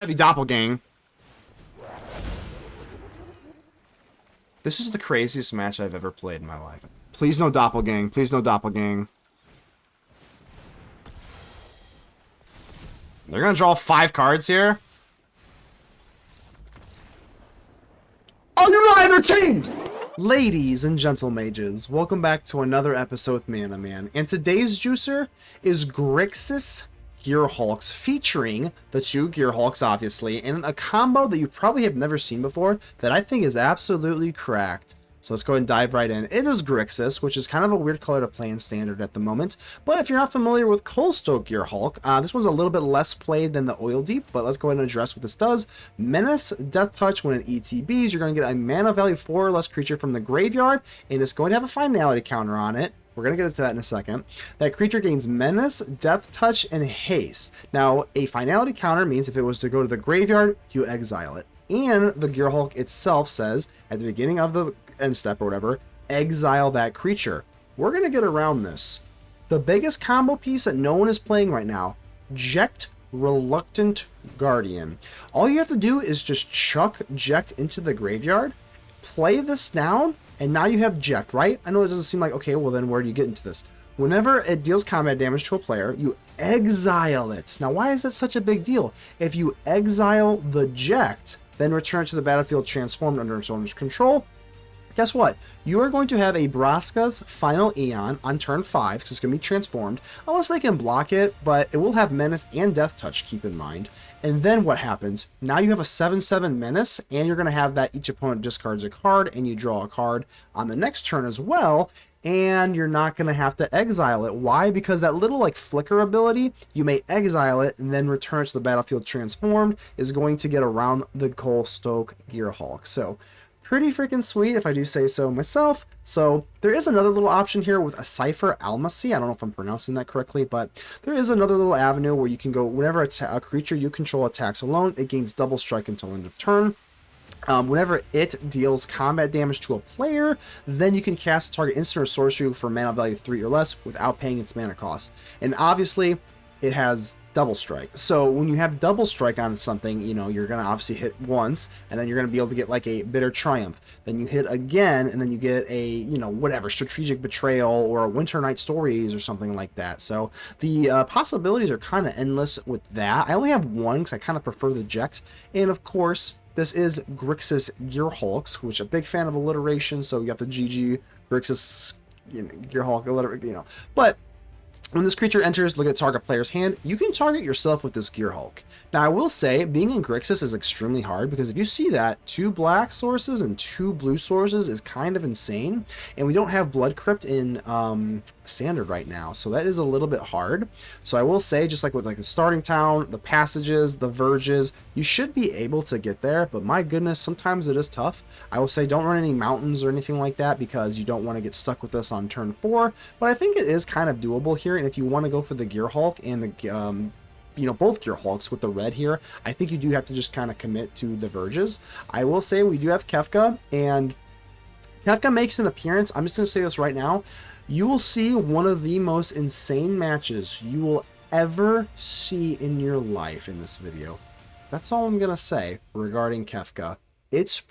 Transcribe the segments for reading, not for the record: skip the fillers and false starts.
That'd be Doppelgang. This is the craziest match I've ever played in my life. Please no Doppelgang. Please no Doppelgang. They're gonna draw 5 cards here. Are you not entertained? Ladies and gentle mages, welcome back to another episode with Mana Man. And today's juicer is Grixis Gearhulks, featuring the 2 Gearhulks, obviously, and a combo that you probably have never seen before that I think is absolutely cracked. So let's go ahead and dive right in. It is Grixis, which is kind of a weird color to play in Standard at the moment. But if you're not familiar with Coalstoke Gearhulk, this one's a little bit less played than the Oildeep, but let's go ahead and address what this does. Menace, Death Touch. When it ETBs, you're going to get a mana value 4 or less creature from the graveyard, and it's going to have a finality counter on it. We're going to get into that in a second. That creature gains Menace, Death Touch, and Haste. Now, a finality counter means if it was to go to the graveyard, you exile it. And the Gearhulk itself says, at the beginning of the end step or whatever, exile that creature. We're going to get around this. The biggest combo piece that no one is playing right now, Jecht Reluctant Guardian. All you have to do is just chuck Jecht into the graveyard, play this down, and now you have Jecht, right? I know it doesn't seem like, okay, well then where do you get into this? Whenever it deals combat damage to a player, you exile it. Now, why is that such a big deal? If you exile the Jecht, then return to the battlefield transformed under its owner's control, guess what? You are going to have a Braska's Final Aeon on turn 5, because it's going to be transformed, unless they can block it, but it will have Menace and Death Touch, keep in mind. And then what happens? Now you have a 7/7 Menace, and you're going to have that each opponent discards a card, and you draw a card on the next turn as well, and you're not going to have to exile it. Why? Because that little like flicker ability, you may exile it and then return to the battlefield transformed, is going to get around the Coalstoke Gearhulk. So pretty freaking sweet, if I do say so myself. So there is another little option here with a Seifer Almasy. I don't know if I'm pronouncing that correctly, but there is another little avenue where you can go whenever a creature you control attacks alone, it gains double strike until end of turn. Whenever it deals combat damage to a player, then you can cast a target instant or sorcery for mana value 3 or less without paying its mana cost. And obviously, it has double strike. So when you have double strike on something, you know, you're going to obviously hit once, and then you're going to be able to get like a Bitter Triumph. Then you hit again, and then you get a, you know, whatever, Strategic Betrayal or a Winternight Stories or something like that. So the possibilities are kind of endless with that. I only have one because I kind of prefer the Jecht. And of course, this is Grixis Gearhulks, which I'm a big fan of alliteration, so you got the GG, Grixis, you know, Gearhulk, you know. But when this creature enters, look at target player's hand, you can target yourself with this Gearhulk. Now, I will say, being in Grixis is extremely hard, because if you see that, 2 black sources and 2 blue sources is kind of insane, and we don't have Blood Crypt in Standard right now, so that is a little bit hard. So I will say, just like with like the starting town, the passages, the verges, you should be able to get there, but my goodness, sometimes it is tough. I will say don't run any mountains or anything like that, because you don't want to get stuck with this on turn 4, but I think it is kind of doable here. And if you want to go for the Gearhulk and the you know, both Gearhulks with the red here, I think you do have to just kind of commit to the verges. I will say we do have Kefka, and Kefka makes an appearance. I'm just going to say this right now. You will see one of the most insane matches you will ever see in your life in this video. That's all I'm going to say regarding Kefka. It's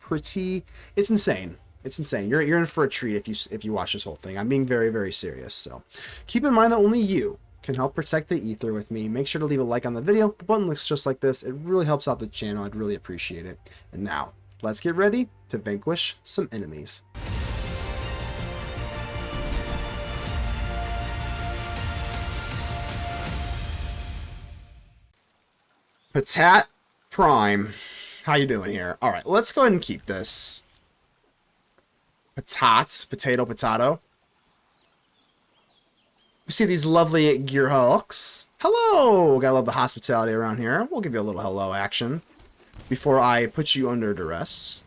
insane. It's insane. You're in for a treat if you watch this whole thing. I'm being very, very serious. So keep in mind that only you can help protect the ether with me. Make sure to leave a like on the video. The button looks just like this. It really helps out the channel. I'd really appreciate it. And now, let's get ready to vanquish some enemies. Patat Prime. How you doing here? All right, let's go ahead and keep this. Potato. We see these lovely Gearhulks. Hello! Gotta love the hospitality around here. We'll give you a little hello action before I put you under duress.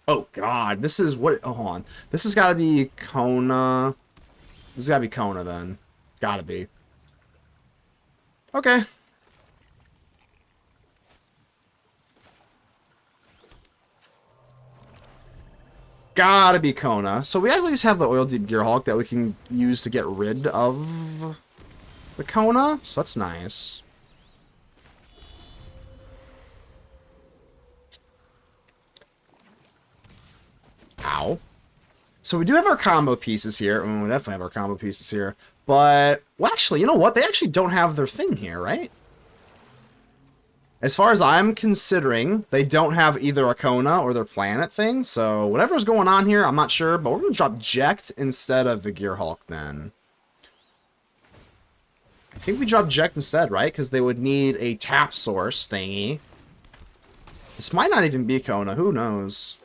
Oh god, this is what... Oh, hold on. This has got to be Kona. This has got to be Kona then. Gotta be. Okay. Gotta be Kona. So we at least have the Oildeep Gearhulk that we can use to get rid of the Kona. So that's nice. So we do have our combo pieces here. We definitely have our combo pieces here. But, well, actually, you know what? They actually don't have their thing here, right? As far as I'm considering, they don't have either a Kona or their planet thing. So whatever's going on here, I'm not sure. But we're going to drop Jecht instead of the Gearhulk then. I think we drop Jecht instead, right? Because they would need a tap source thingy. This might not even be Kona. Who knows?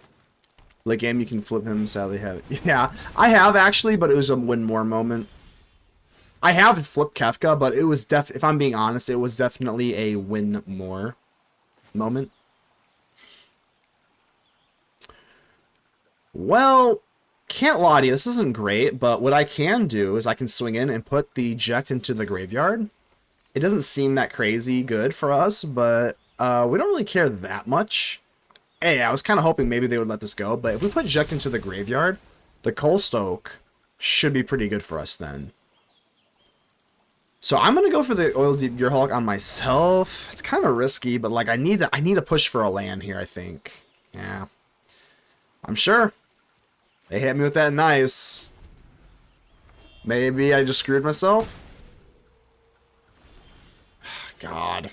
Late game, you can flip him. Sadly, have it. Yeah, I have actually, but it was a win more moment. I have flipped Kefka, but it was if I'm being honest, it was definitely a win more moment. Well, can't lie to you, this isn't great, but what I can do is I can swing in and put the Jecht into the graveyard. It doesn't seem that crazy good for us, but we don't really care that much. Hey, I was kind of hoping maybe they would let this go, but if we put Jecht into the graveyard, the Coalstoke should be pretty good for us then. So I'm gonna go for the Oildeep Gearhulk on myself. It's kind of risky, but like I need a push for a land here, I think. Yeah, I'm sure. They hit me with that nice. Maybe I just screwed myself. God.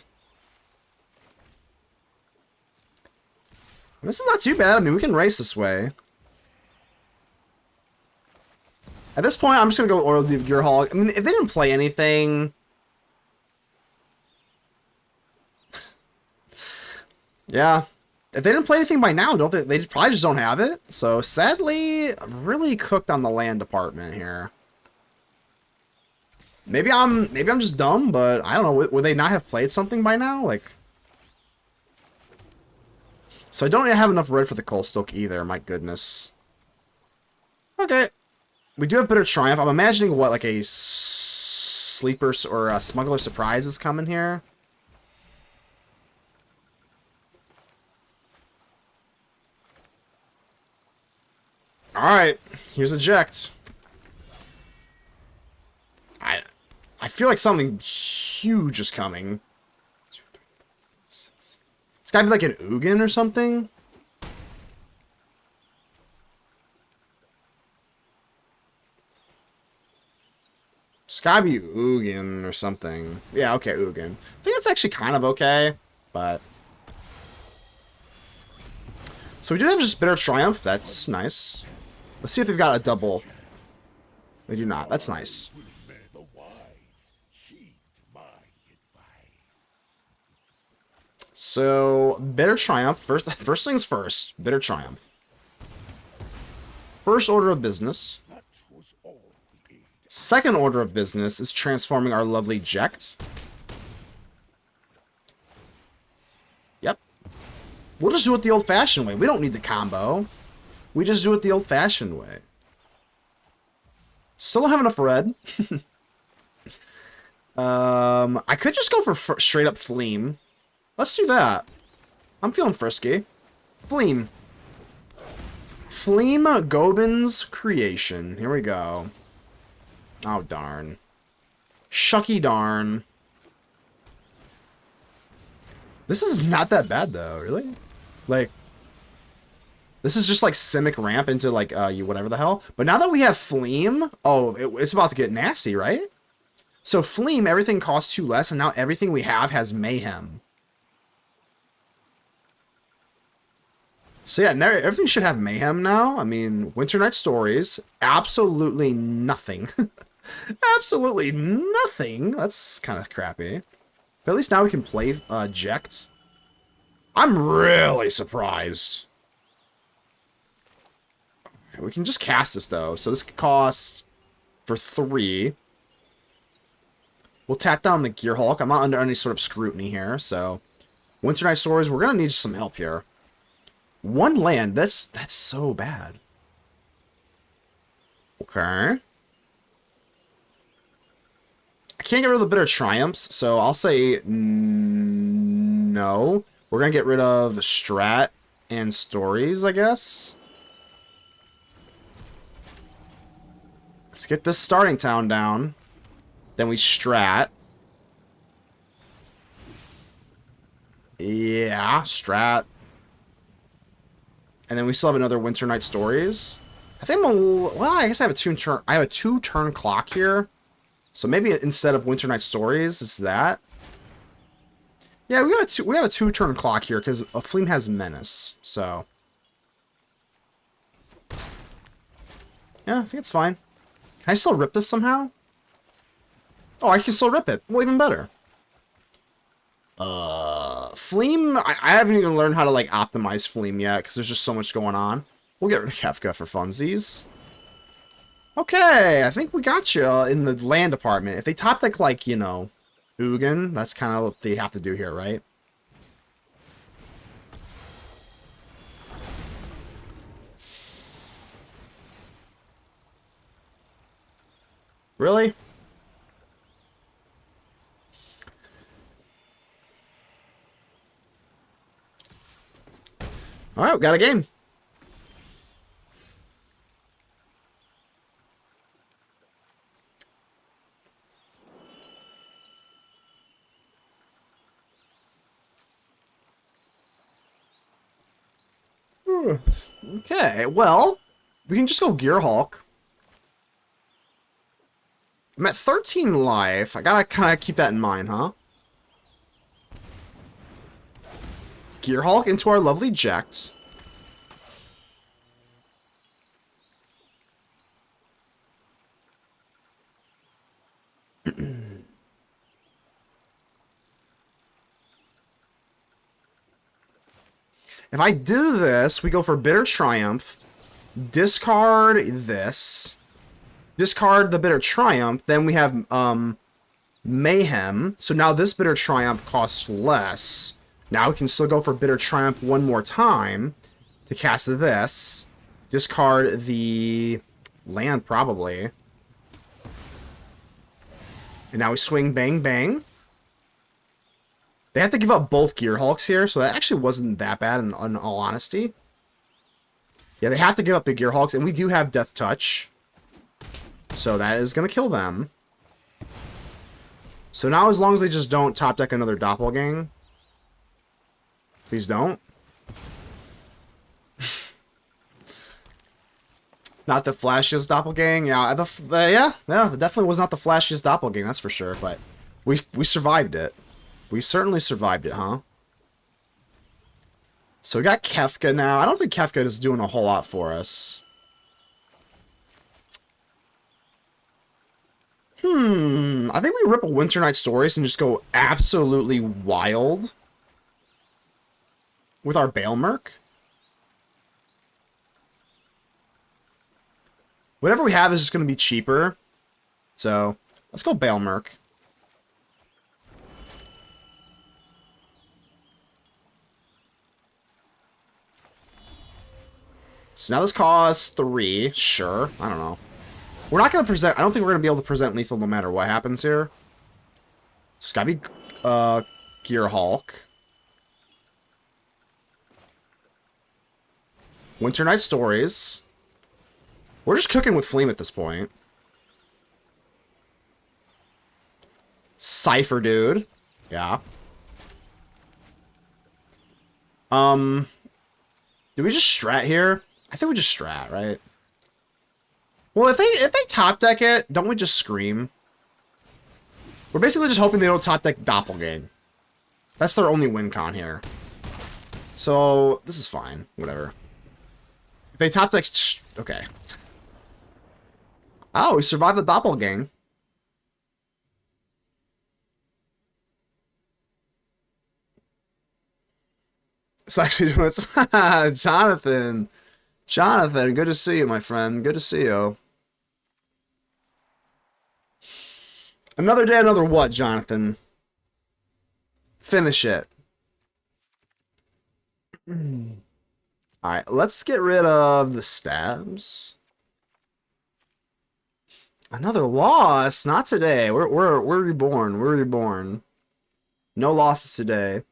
This is not too bad. I mean, we can race this way. At this point, I'm just going to go with Oildeep Gearhulk. I mean, if they didn't play anything... yeah. If they didn't play anything by now, don't they probably just don't have it. So, sadly, I'm really cooked on the land department here. Maybe I'm just dumb, but I don't know. Would they not have played something by now? Like... So I don't have enough red for the Coalstoke either, my goodness. Okay. We do have Bitter Triumph. I'm imagining what, like a Sleeper or a Smuggler Surprise is coming here. Alright, here's a Jecht. I feel like something huge is coming. It's gotta be like an Ugin or something. It's gotta be Ugin or something. Yeah, okay, Ugin. I think it's actually kind of okay, but... So we do have just Bitter Triumph. That's nice. Let's see if they've got a double. They do not. That's nice. So, Bitter Triumph. First things first. Bitter Triumph. First order of business. Second order of business is transforming our lovely Jecht. Yep. We'll just do it the old-fashioned way. We don't need the combo. We just do it the old-fashioned way. Still don't have enough red. I could just go for straight-up Fleam. Let's do that. I'm feeling frisky. Fleam. Fleam Goben's creation. Here we go. Oh, darn. Shucky darn. This is not that bad, though, really? Like, this is just like Simic ramp into, like, whatever the hell. But now that we have Fleam, oh, it's about to get nasty, right? So, Fleam, everything costs 2 less, and now everything we have has Mayhem. So yeah, everything should have Mayhem now. I mean, Winternight Stories, absolutely nothing. Absolutely nothing. That's kind of crappy. But at least now we can play Jecht. I'm really surprised. We can just cast this, though. So this could cost for 3. We'll tap down the Gearhulk. I'm not under any sort of scrutiny here, so... Winternight Stories, we're going to need some help here. 1 land, that's so bad. Okay. I can't get rid of the Bitter Triumphs, so I'll say no. We're going to get rid of Strat and Stories, I guess. Let's get this starting town down. Then we Strat. Yeah, Strat. And then we still have another Winternight Stories. I think well, I guess I have a two-turn clock here. So maybe instead of Winternight Stories, it's that. Yeah, we have a two-turn clock here because a Fleam has Menace. So yeah, I think it's fine. Can I still rip this somehow? Oh, I can still rip it. Well, even better. Fleam, I haven't even learned how to, like, optimize Fleam yet, because there's just so much going on. We'll get rid of Kefka for funsies. Okay, I think we got you in the land department. If they top deck, like, you know, Ugin, that's kind of what they have to do here, right? Really? Alright, we got a game. Okay, well, we can just go Gearhulk. I'm at 13 life. I gotta kind of keep that in mind, huh? Gearhulk into our lovely Jecht. If I do this, we go for Bitter Triumph, discard this, discard the Bitter Triumph, then we have Mayhem. So now this Bitter Triumph costs less. Now we can still go for Bitter Triumph one more time to cast this. Discard the land, probably. And now we swing Bang Bang. They have to give up both Gearhulks here, so that actually wasn't that bad in all honesty. Yeah, they have to give up the Gearhulks, and we do have Death Touch. So that is going to kill them. So now as long as they just don't top deck another Doppelgang. Please don't. Not the flashiest Doppelgang. Yeah, yeah, it definitely was not the flashiest Doppelgang, that's for sure. But we survived it. We certainly survived it, huh? So we got Kefka now. I don't think Kefka is doing a whole lot for us. I think we rip a Winternight Stories and just go absolutely wild with our Balemurk. Whatever we have is just going to be cheaper. So let's go Balemurk. So now this costs 3. Sure. I don't know. We're not going to present... I don't think we're going to be able to present lethal no matter what happens here. It's got to be Gearhulk. Winternight Stories. We're just cooking with Fleam at this point. Seifer, dude. Yeah. Do we just strat here? I think we just strat, right? Well, if they top deck it, don't we just scream? We're basically just hoping they don't top deck Doppelgang. That's their only win con here. So this is fine. Whatever. If they top deck, okay. Oh, we survived the Doppelgang. It's actually Jonathan. Jonathan, good to see you, my friend. Good to see you. Another day, another what, Jonathan? Finish it. Alright, let's get rid of the stabs. Another loss? Not today. We're reborn. We're reborn. No losses today.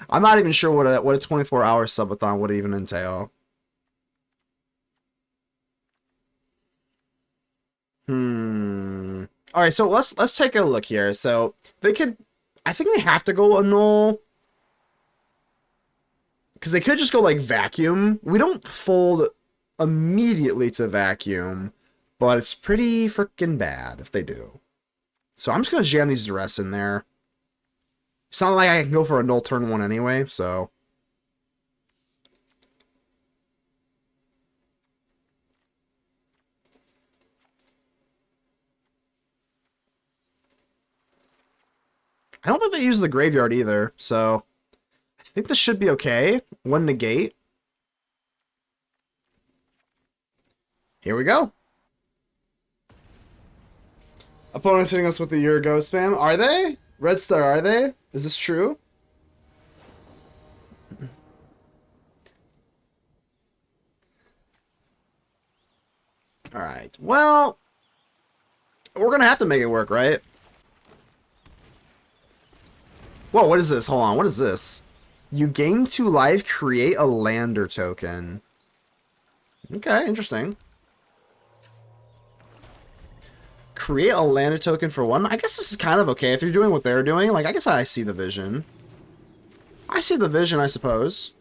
I'm not even sure what a 24-hour subathon would even entail. All right, so let's take a look here. So they could, I think they have to go Annul. Because they could just go like vacuum. We don't fold immediately to vacuum, but it's pretty freaking bad if they do. So I'm just going to jam these Duress in there. It's not like I can go for a null turn 1 anyway, so. I don't think they use the graveyard either, so I think this should be okay. 1 negate. Here we go. Opponents hitting us with the year ago spam. Are they? Red Star, are they? Is this true? Alright. Well, we're going to have to make it work, right? Whoa, what is this? Hold on. What is this? You gain 2 life, create a lander token. Okay, interesting. Create a lander token for 1. I guess this is kind of okay if you're doing what they're doing. Like, I guess I see the vision. I see the vision, I suppose.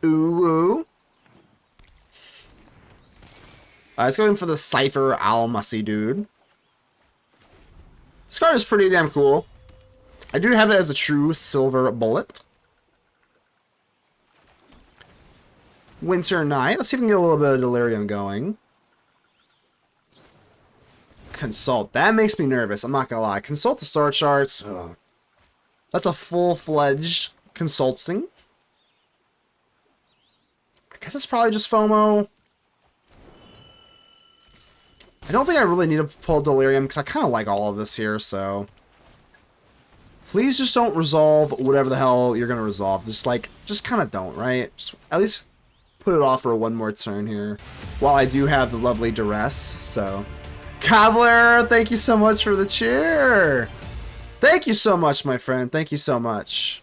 Ooh. Let's go in for the Seifer Almasy, dude. This card is pretty damn cool. I do have it as a true silver bullet. Winternight. Let's see if we can get a little bit of Delirium going. Consult. That makes me nervous. I'm not gonna lie. Consult the star charts. Ugh. That's a full-fledged consulting. I guess it's probably just FOMO. I don't think I really need to pull Delirium because I kind of like all of this here, so. Please just don't resolve whatever the hell you're going to resolve. Just kind of don't, right? Just at least put it off for 1 more turn here. While I do have the lovely Duress, so. Cobbler, thank you so much for the cheer. Thank you so much, my friend. Thank you so much.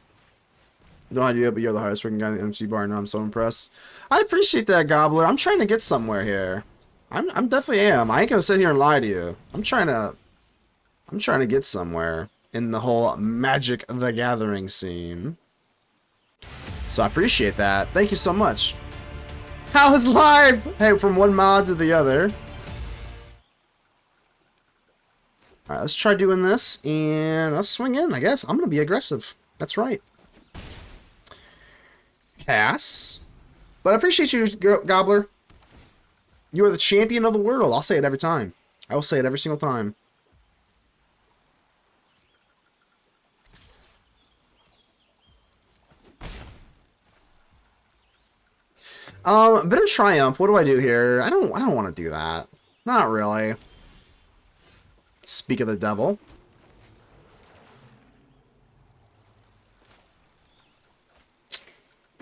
No idea, but you're the hardest working guy in the MTG bar, and I'm so impressed. I appreciate that, Gobbler. I'm trying to get somewhere here. I'm definitely am. I ain't gonna sit here and lie to you. I'm trying to get somewhere in the whole Magic the Gathering scene. So I appreciate that. Thank you so much. How is live? Hey, from one mod to the other. Alright, let's try doing this and let's swing in, I guess. I'm gonna be aggressive. That's right. Pass. But I appreciate you, Gobbler. You are the champion of the world. I'll say it every time. I will say it every single time. Bitter Triumph. What do I do here? I don't want to do that. Not really. Speak of the devil.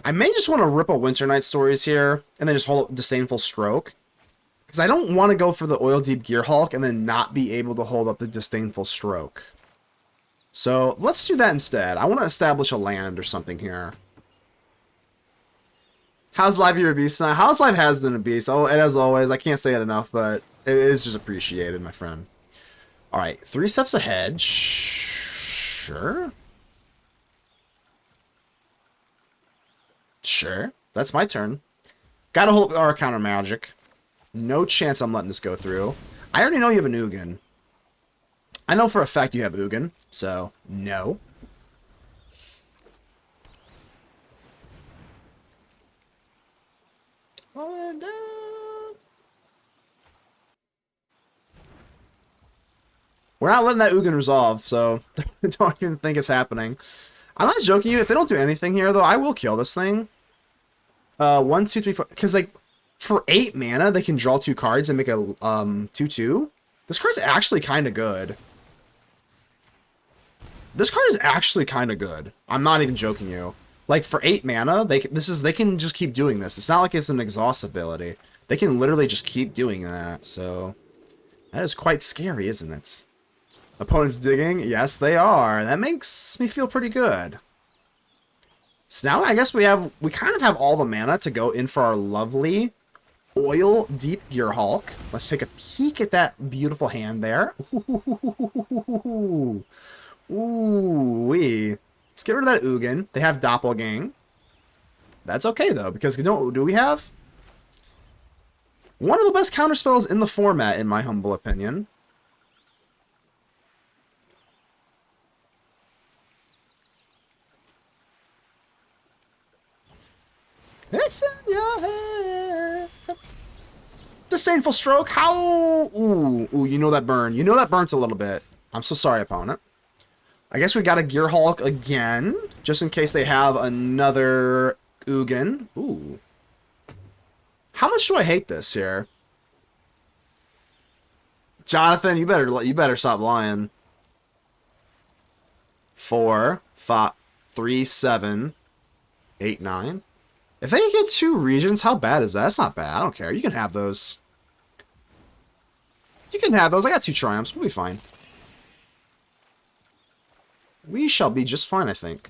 I may just want to rip a Winternight Stories here and then just hold up Disdainful Stroke. Because I don't want to go for the Oildeep Gearhulk and then not be able to hold up the Disdainful Stroke. So let's do that instead. I want to establish a land or something here. How's live your beast now? How's live has been a beast. Oh, and as always, I can't say it enough, but it is just appreciated, my friend. All right, 3 steps ahead. Sure. Sure. That's my turn. Gotta hold our counter magic. No chance I'm letting this go through. I already know you have an Ugin. I know for a fact you have Ugin, so no. We're not letting that Ugin resolve, so don't even think it's happening. I'm not joking you. If they don't do anything here, though, I will kill this thing. 1, 2, 3, 4. Because, like, for 8 mana, they can draw 2 cards and make a 2/2. This card's actually kind of good. This card is actually kind of good. I'm not even joking you. Like, for 8 mana, they can just keep doing this. It's not like it's an exhaust ability. They can literally just keep doing that. So, that is quite scary, isn't it? Opponents digging? Yes, they are. That makes me feel pretty good. So now I guess we kind of have all the mana to go in for our lovely Oildeep Gearhulk. Let's take a peek at that beautiful hand there. Ooh-wee. Let's get rid of that Ugin. They have Doppelgang. That's okay, though, because do we have one of the best counterspells in the format, in my humble opinion. It's in your head. Disdainful Stroke. How? Ooh, you know that burn. You know that burnt a little bit. I'm so sorry, opponent. I guess we got a Gearhulk again, just in case they have another Ugin. Ooh. How much do I hate this here? Jonathan, you better stop lying. 4, 5, 3, 7, 8, 9. If they get 2 regions, how bad is that? That's not bad. I don't care. You can have those. You can have those. I got 2 triumphs. We'll be fine. We shall be just fine, I think.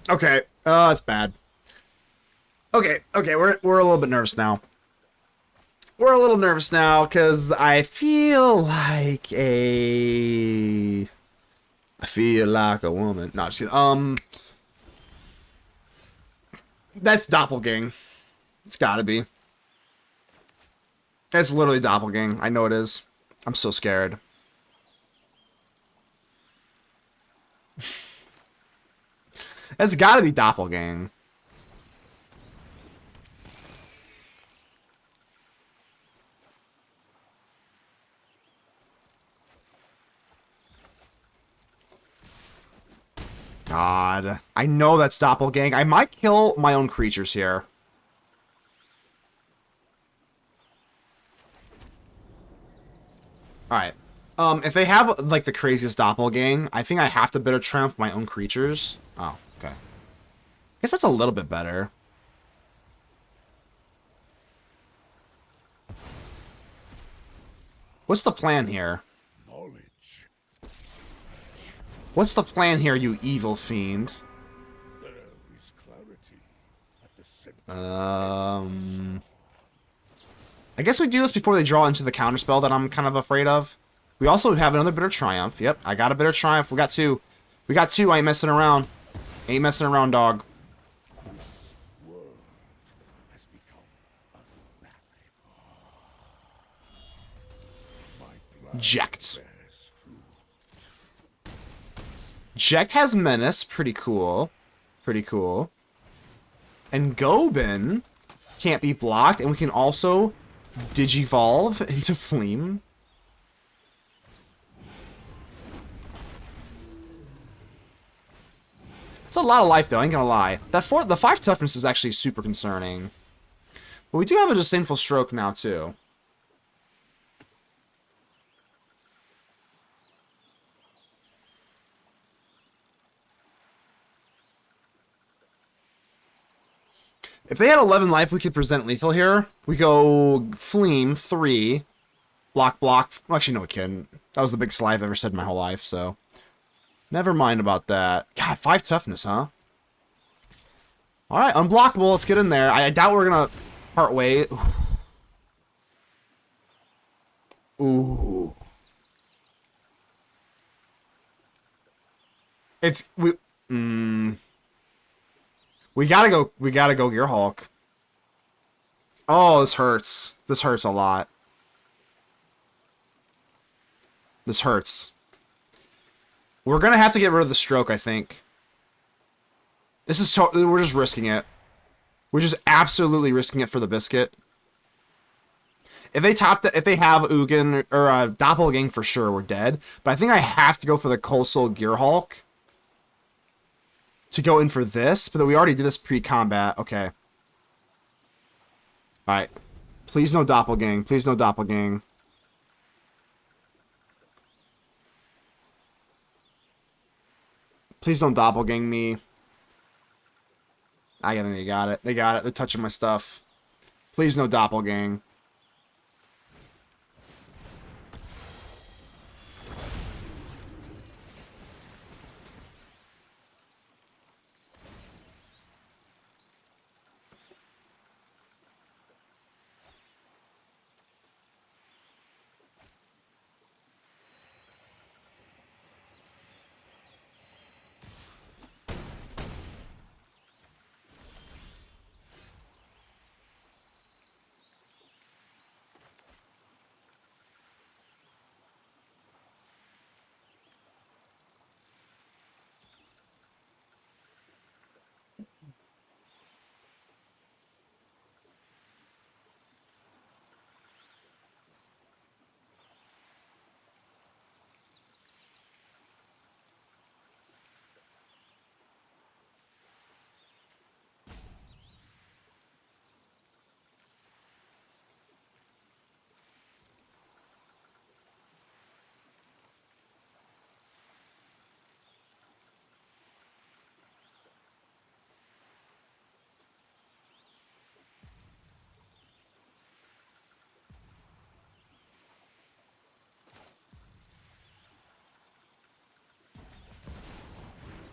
Okay. That's bad. Okay, we're a little bit nervous now. We're a little nervous now because I feel like a woman. No, just kidding. That's Doppelgang. It's gotta be. It's literally Doppelgang. I know it is. I'm so scared. It's gotta be Doppelgang. God. I know that's Doppelgang. I might kill my own creatures here. Alright. If they have, like, the craziest Doppelgang, I think I have to Bitter Triumph my own creatures. Oh, okay. I guess that's a little bit better. What's the plan here? What's the plan here, you evil fiend? I guess we do this before they draw into the counterspell that I'm kind of afraid of. We also have another Bitter Triumph. Yep, I got a Bitter Triumph. We got 2. We got 2. I ain't messing around. Ain't messing around, dog. Jecht. Jecht has Menace. Pretty cool. Pretty cool. And Goben can't be blocked. And we can also Digivolve into Fleam. It's a lot of life, though. I ain't gonna lie. The 5 toughness is actually super concerning. But we do have a Disdainful Stroke now, too. If they had 11 life, we could present lethal here. We go Fleam, 3. Block. Well, actually, no, we couldn't. That was the biggest lie I've ever said in my whole life, so... Never mind about that. God, 5 toughness, huh? Alright, unblockable. Let's get in there. I doubt we're gonna part way. Ooh. It's... We gotta go Gearhulk. Oh, this hurts. This hurts a lot. This hurts. We're gonna have to get rid of the stroke, I think. This is so... We're just risking it. We're just absolutely risking it for the biscuit. If they have Ugin or Doppelgang for sure, we're dead. But I think I have to go for the Coalstoke Gearhulk to go in for this, but we already did this pre-combat. Okay. Alright. Please no Doppelgang. Please no Doppelgang. Please don't Doppelgang me. I think they got it. They got it. They're touching my stuff. Please no Doppelgang.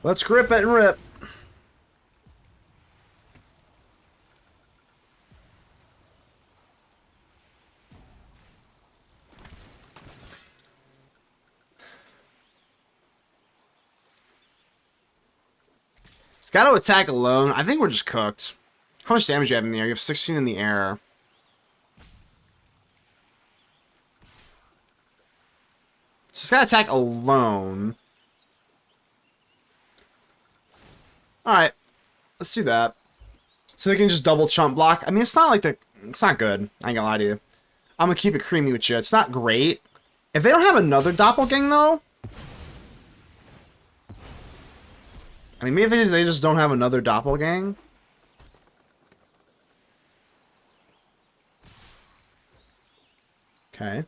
Let's grip it and rip. It's got to attack alone. I think we're just cooked. How much damage do you have in the air? You have 16 in the air. So it's got to attack alone. Alright. Let's do that. So they can just double chump block. I mean, it's not like the... It's not good. I ain't gonna lie to you. I'm gonna keep it creamy with you. It's not great. If they don't have another doppelgang, though... I mean, maybe they just don't have another doppelgang. Okay.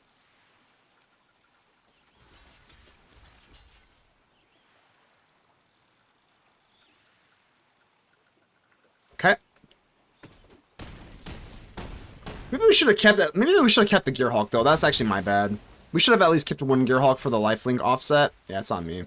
Okay. Maybe we should have kept that. Maybe we should have kept the Gearhulk, though. That's actually my bad. We should have at least kept one Gearhulk for the lifelink offset. Yeah, it's on me.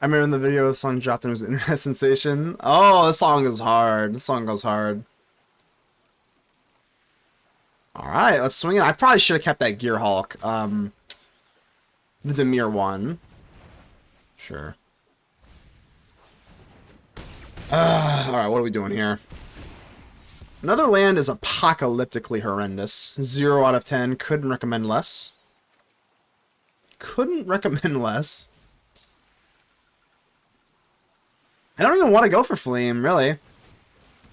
I remember in the video the song dropped and it was an internet sensation. Oh, the song goes hard. The song goes hard. Alright, let's swing it. I probably should have kept that Gearhulk. The Dimir one. Sure. Alright, what are we doing here? Another land is apocalyptically horrendous. 0 out of 10. Couldn't recommend less. Couldn't recommend less. I don't even want to go for Flame, really.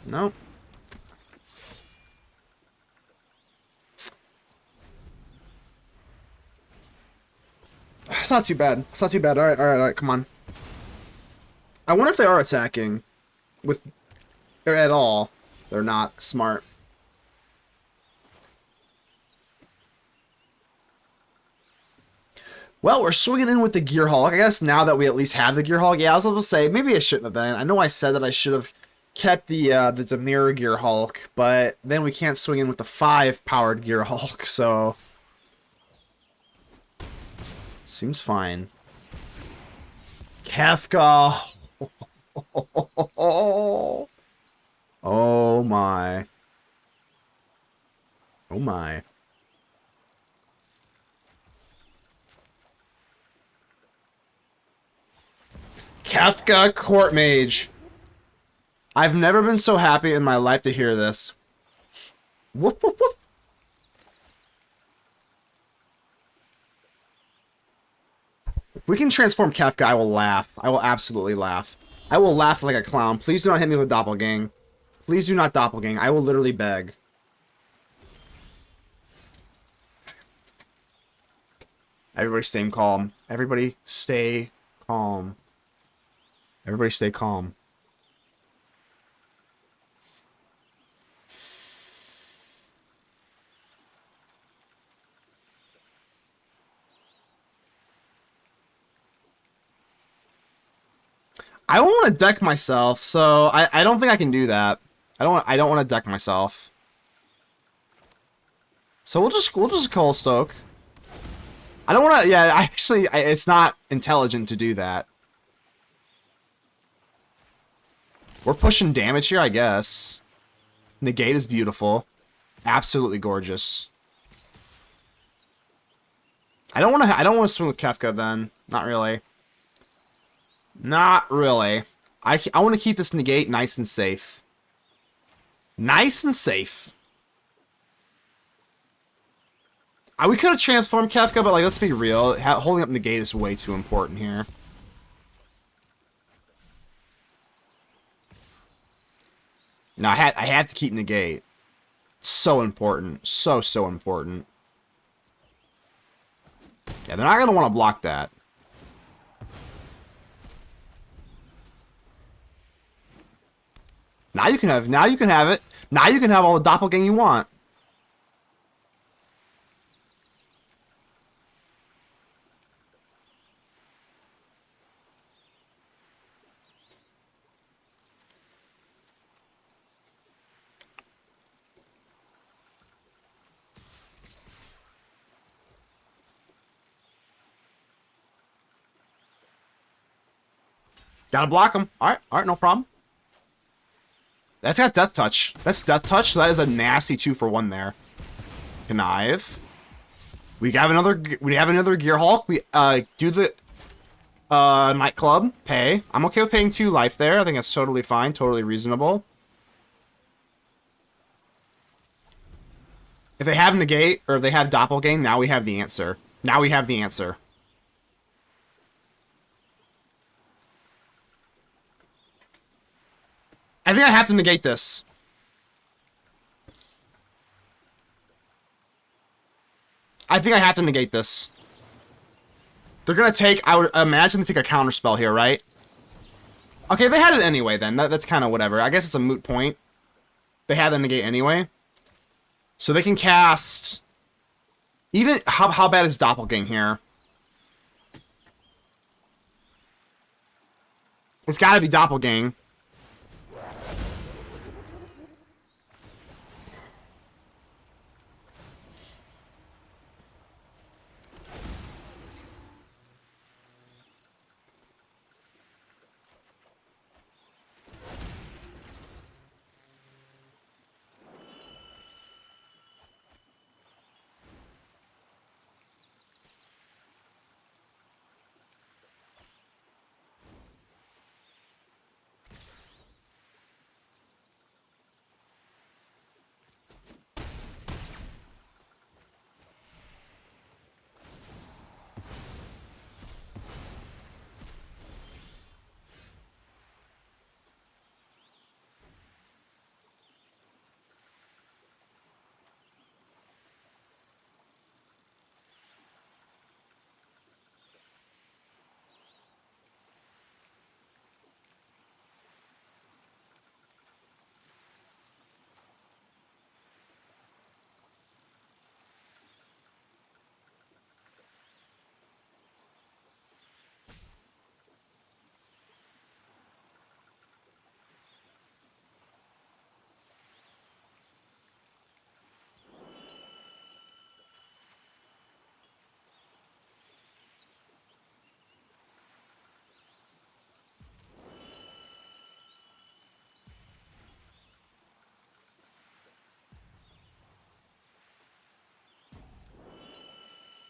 Nope. It's not too bad. It's not too bad. Alright, alright, alright, come on. I wonder if they are attacking with... or at all. They're not smart. Well, we're swinging in with the Gearhulk. I guess now that we at least have the Gearhulk, yeah, I was about to say, maybe I shouldn't have been. I know I said that I should have kept the Dimir Gearhulk, but then we can't swing in with the 5-powered Gearhulk, so... Seems fine. Kefka! Oh my. Oh my. Kefka Court Mage. I've never been so happy in my life to hear this. Whoop, whoop, whoop. If we can transform Kefka, I will laugh. I will absolutely laugh. I will laugh like a clown. Please do not hit me with a doppelgang. Please do not doppelgang. I will literally beg. Everybody stay calm. Everybody stay calm. Everybody stay calm. I don't want to deck myself, so I don't think I can do that. I don't want to deck myself. So we'll just Coalstoke. I don't want to. Yeah, it's not intelligent to do that. We're pushing damage here, I guess. Negate is beautiful, absolutely gorgeous. I don't want to swing with Kefka then. Not really. Not really. I want to keep this negate nice and safe. Nice and safe. We could have transformed Kefka, but like, let's be real. Holding up negate is way too important here. No, I have to keep negate. So important. So important. Yeah, they're not gonna want to block that. Now you can have it. Now you can have all the doppelgang you want. Gotta block him. Alright, no problem. That's got Death Touch. That's Death Touch, so that is a nasty 2-for-1 there. Connive. We have another Gearhulk. We do the Nightclub. Pay. I'm okay with paying 2 life there. I think that's totally fine, totally reasonable. If they have Negate, or if they have Doppelgang, now we have the answer. Now we have the answer. I think I have to negate this. I think I have to negate this. They're gonna take, I would imagine they take a counterspell here, right? Okay, they had it anyway then. That's kind of whatever. I guess it's a moot point. They had the negate anyway. So they can cast... Even, how bad is Doppelgang here? It's gotta be Doppelgang.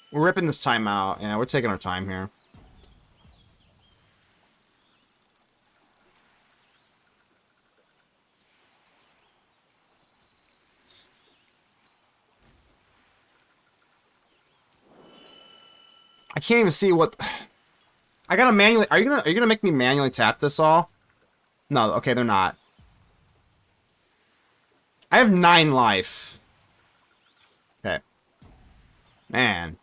We're ripping this time out. Yeah, we're taking our time here. I can't even see what... I gotta manually... Are you gonna make me manually tap this all? No, okay, they're not. I have 9 life. Okay. Man.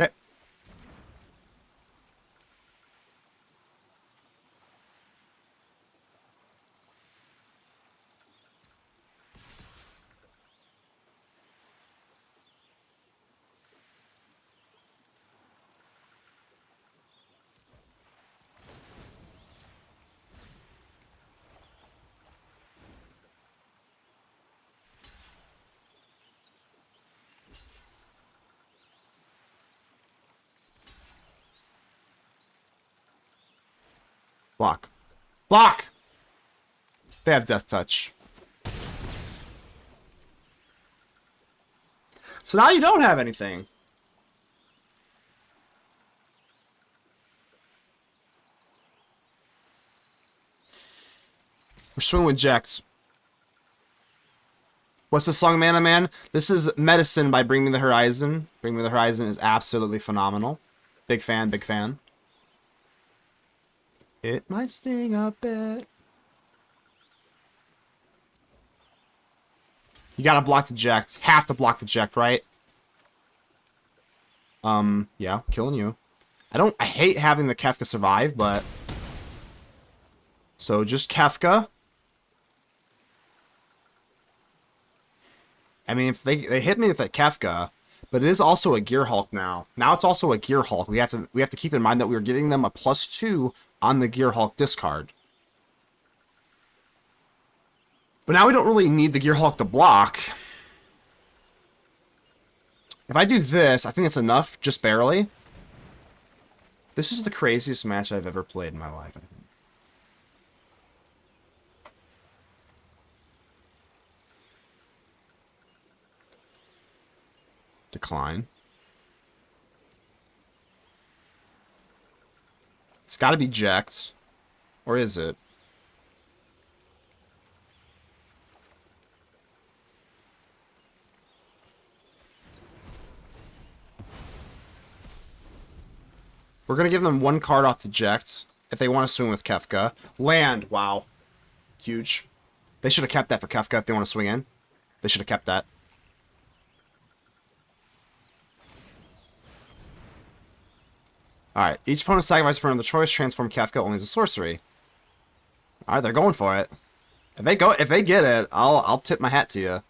Okay. Block. Block! They have Death Touch. So now you don't have anything. We're swinging with Jecht. What's the song, Mana Man? This is Medicine by Bring Me the Horizon. Bring Me the Horizon is absolutely phenomenal. Big fan, big fan. It might sting a bit. You gotta block the Jecht. Have to block the Jecht, right? Yeah, killing you. I hate having the Kefka survive, but... So, just Kefka. I mean, if they hit me with that Kefka, but it is also a Gearhulk now. Now it's also a Gearhulk. We have to keep in mind that we were giving them a +2 on the Gearhulk discard. But now we don't really need the Gearhulk to block. If I do this, I think it's enough, just barely. This is the craziest match I've ever played in my life, I think. Decline. It's got to be Jecht. Or is it? We're going to give them one card off the Jecht if they want to swing with Kefka. Land. Wow. Huge. They should have kept that for Kefka if they want to swing in. They should have kept that. Alright, each opponent sacrifices a permanent of the choice, transform Kefka only as a sorcery. Alright, they're going for it. If they get it, I'll tip my hat to you.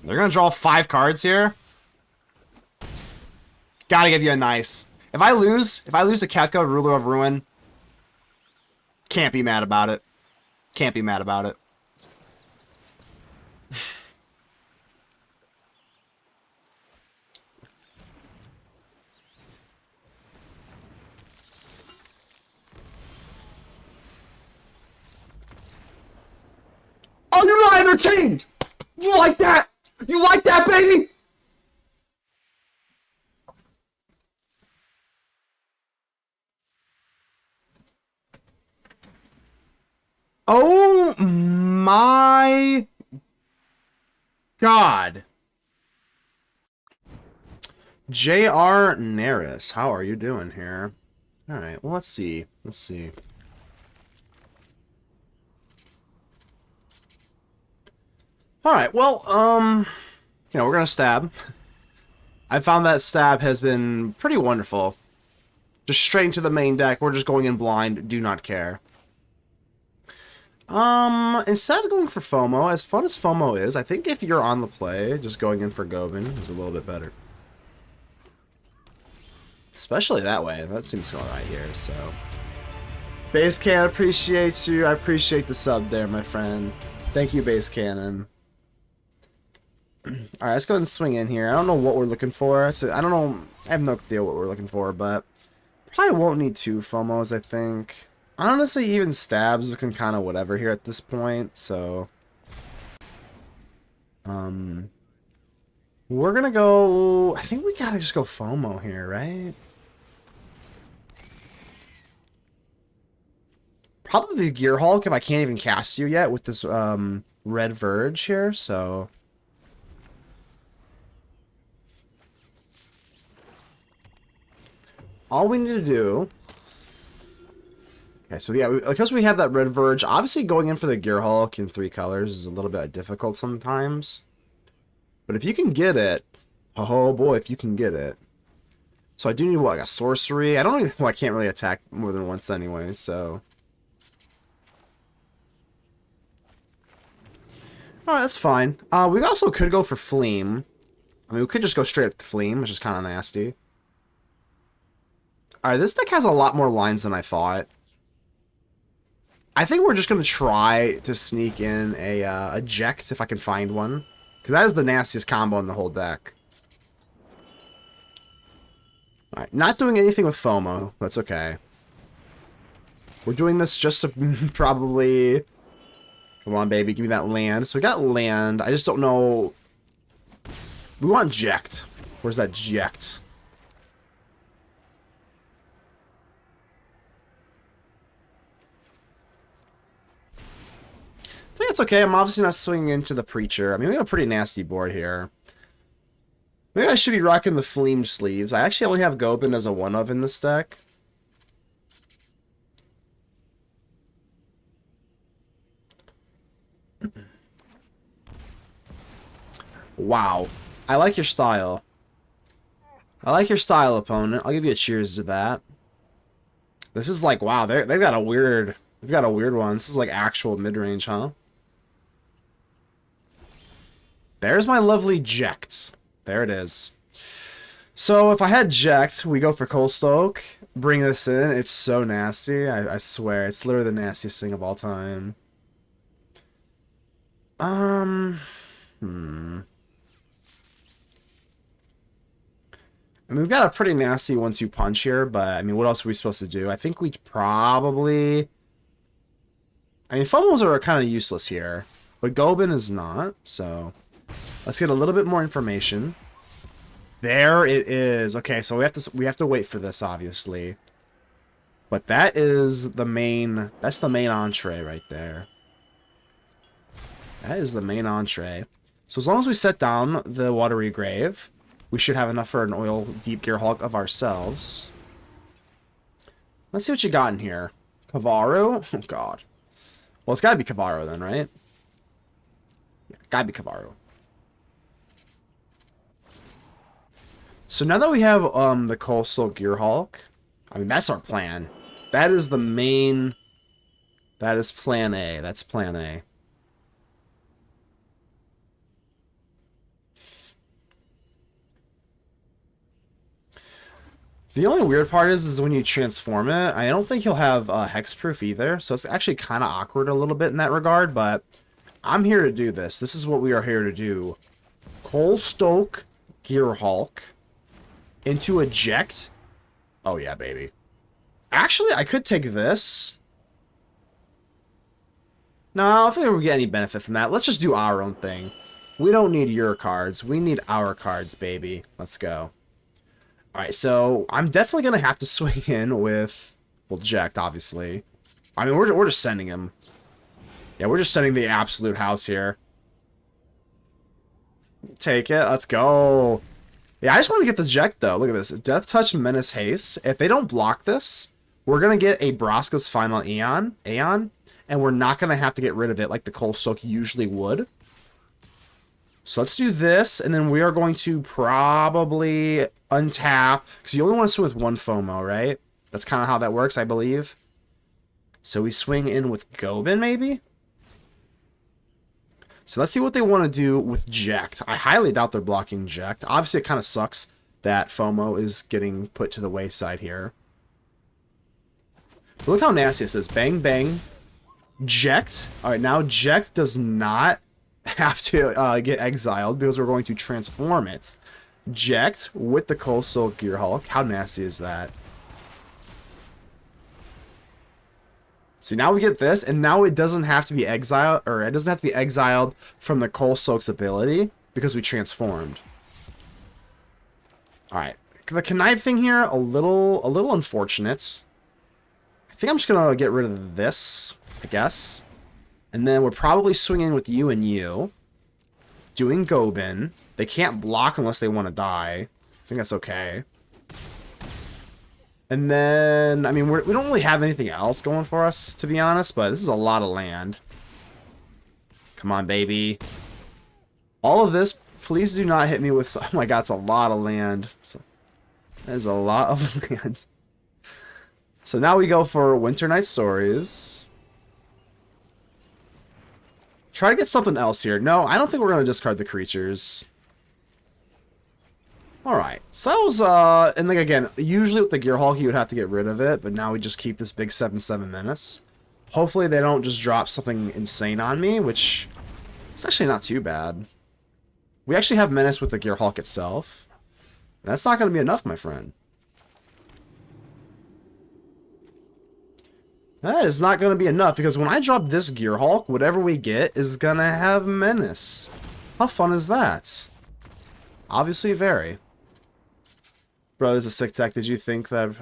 They're gonna draw 5 cards here. Gotta give you a nice. If I lose a Kefka, Ruler of Ruin, can't be mad about it. Can't be mad about it. Unreal entertained! You like that? You like that, baby? Oh my God. J.R. Neris, how are you doing here? Alright, well, let's see. Let's see. Alright, well, you know, we're gonna stab. I found that stab has been pretty wonderful. Just straight into the main deck. We're just going in blind. Do not care. Instead of going for FOMO, as fun as FOMO is, I think if you're on the play, just going in for Goben is a little bit better. Especially that way. That seems going right here, so. Base Cannon, appreciate you. I appreciate the sub there, my friend. Thank you, Base Cannon. Alright, let's go ahead and swing in here. I don't know what we're looking for. So I don't know. I have no idea what we're looking for, but probably won't need 2 FOMOs, I think. Honestly, even stabs can kind of whatever here at this point, so. We're gonna go. I think we gotta just go FOMO here, right? Probably Gearhulk if I can't even cast you yet with this red Verge here, so. All we need to do... Okay, so yeah, because we have that red Verge, obviously going in for the Gearhulk in 3 colors is a little bit difficult sometimes. But if you can get it... Oh boy, if you can get it. So I do need, what, like a sorcery? I don't even... Well, I can't really attack more than once anyway, so... Alright, that's fine. We also could go for Fleam. I mean, we could just go straight up to Fleam, which is kind of nasty. Alright, this deck has a lot more lines than I thought. I think we're just going to try to sneak in a Jecht if I can find one. Because that is the nastiest combo in the whole deck. Alright, not doing anything with FOMO. That's okay. We're doing this just to probably... Come on, baby, give me that land. So we got land. I just don't know... We want Jecht. Where's that Jecht? I think it's okay. I'm obviously not swinging into the Preacher. I mean, we have a pretty nasty board here. Maybe I should be rocking the Fleam sleeves. I actually only have Goben as a 1-of in this deck. Wow. I like your style. I like your style, opponent. I'll give you a cheers to that. This is like, wow, they've got a weird one. This is like actual mid-range, huh? There's my lovely Jecht. There it is. So if I had Jecht, we go for Coalstoke. Bring this in. It's so nasty. I swear. It's literally the nastiest thing of all time. I mean, we've got a pretty nasty 1-2 punch here, but I mean, what else are we supposed to do? I think we probably... I mean, fumbles are kind of useless here, but Goben is not, so... Let's get a little bit more information. There it is. Okay, so we have to wait for this, obviously. But that is the main... That's the main entree right there. That is the main entree. So as long as we set down the Watery Grave, we should have enough for an Oildeep Gearhulk of ourselves. Let's see what you got in here. Kavaru? Oh, God. Well, it's gotta be Kavaru then, right? Yeah, gotta be Kavaru. So now that we have the Coalstoke Gearhulk, I mean, that's our plan. That is the main... That is plan A. That's plan A. The only weird part is when you transform it, I don't think he'll have hexproof either, so it's actually kind of awkward a little bit in that regard, but I'm here to do this. This is what we are here to do. Coalstoke Gearhulk into a Jecht. Oh yeah, baby. Actually, I could take this. No, I don't think we'll get any benefit from that. Let's just do our own thing. We don't need your cards. We need our cards, baby. Let's go. Alright, so I'm definitely going to have to swing in with, well, Jecht, obviously. I mean, we're just sending him. Yeah, we're just sending the absolute house here. Take it. Let's go. Yeah, I just want to get the Jecht, though. Look at this. Death Touch, Menace, Haste. If they don't block this, we're going to get a Braska's Final Aeon, and we're not going to have to get rid of it like the Coalstoke usually would. So let's do this, and then we are going to probably untap, because you only want to swing with one FOMO, right? That's kind of how that works, I believe. So we swing in with Goben, maybe? So let's see what they want to do with Jecht. I highly doubt they're blocking Jecht. Obviously, it kind of sucks that FOMO is getting put to the wayside here. But look how nasty this is. Bang, bang. Jecht. Alright, now Jecht does not have to get exiled because we're going to transform it. Jecht with the Coalstoke Gearhulk. How nasty is that? See, now we get this, and now it doesn't have to be exiled, or it doesn't have to be exiled from the Coalstoke's ability because we transformed. All right, the connive thing here a little unfortunate. I think I'm just gonna get rid of this, I guess. And then we're probably swinging with you and you. Doing Goben. They can't block unless they want to die. I think that's okay. And then, I mean, we don't really have anything else going for us, to be honest, but this is a lot of land. Come on, baby. All of this, please do not hit me with... Oh my god, it's a lot of land. That is a lot of land. So now we go for Winternight Stories. Try to get something else here. No, I don't think we're going to discard the creatures. Alright, so that was, and like again, usually with the Gearhulk you would have to get rid of it, but now we just keep this big 7/7 menace. Hopefully they don't just drop something insane on me, which is actually not too bad. We actually have menace with the Gearhulk itself. That's not going to be enough, my friend. That is not going to be enough, because when I drop this Gearhulk, whatever we get is going to have menace. How fun is that? Obviously very. Bro, this is a sick tech. Did you think that...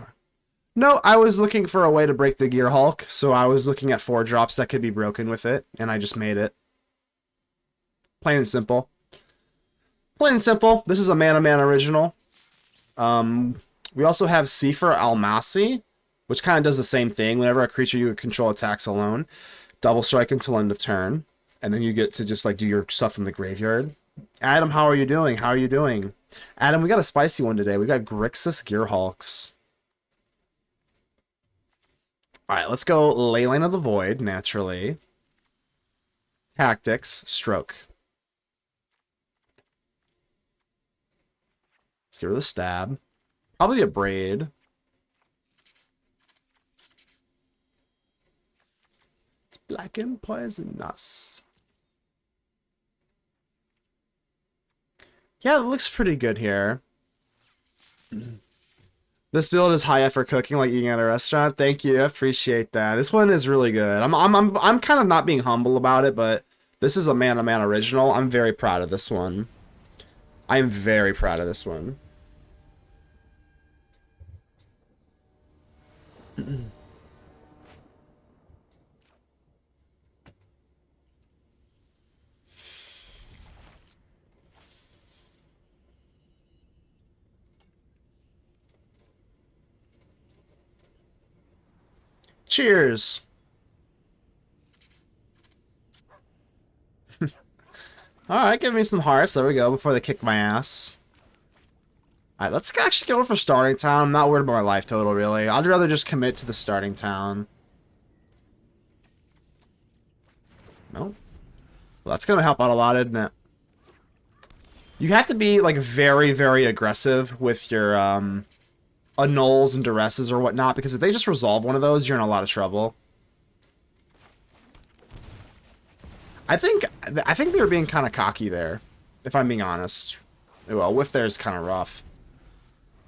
No, I was looking for a way to break the Gearhulk, so I was looking at 4 drops that could be broken with it, and I just made it. Plain and simple. Plain and simple. This is a mana original. We also have Seifer Almasy, which kind of does the same thing. Whenever a creature you control attacks alone, double strike until end of turn, and then you get to just like do your stuff from the graveyard. Adam, how are you doing? How are you doing? Adam, we got a spicy one today. We got Grixis Gearhulks. Alright, let's go Leyline of the Void, naturally. Tactics, Stroke. Let's get rid of the Stab. Probably a Braid. It's black and poisonous. Yeah, it looks pretty good here. This build is high effort cooking, like eating at a restaurant. Thank you, I appreciate that. This one is really good. I'm kind of not being humble about it, but this is a man-to-man original. I'm very proud of this one. I am very proud of this one. Cheers. Alright, give me some hearts. There we go, before they kick my ass. Alright, let's actually go for starting town. I'm not worried about my life total, really. I'd rather just commit to the starting town. No. Well, that's gonna help out a lot, isn't it? You have to be, like, very, very aggressive with your, Annuls and Duresses or whatnot, because if they just resolve one of those, you're in a lot of trouble. I think they were being kind of cocky there, if I'm being honest. Well, Whiff there is kind of rough.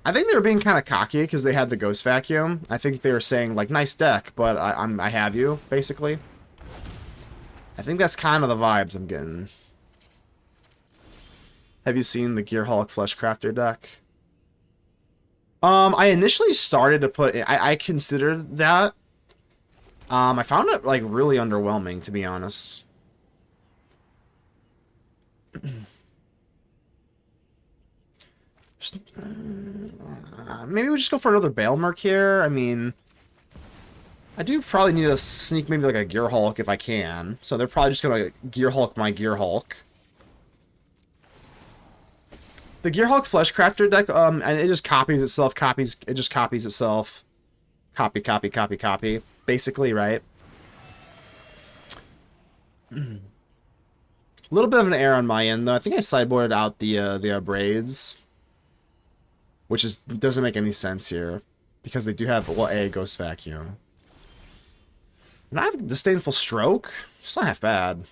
I think they were being kind of cocky because they had the Ghost Vacuum. I think they were saying, like, nice deck, but I have you, basically. I think that's kind of the vibes I'm getting. Have you seen the Gearhulk Fleshcrafter deck? I initially started to put... I considered that. I found it, like, really underwhelming, to be honest. Maybe we just go for another Balemurk here. I mean, I do probably need to sneak maybe like a Gearhulk if I can. So they're probably just gonna Gearhulk my Gearhulk. The Gearhulk Fleshcrafter deck, and it just copies itself, it just copies itself. Copy, copy, copy, copy. Basically, right? A little bit of an error on my end, though. I think I sideboarded out the braids, which doesn't make any sense here because they do have, well, a Ghost Vacuum, and I have Disdainful Stroke. It's not half bad.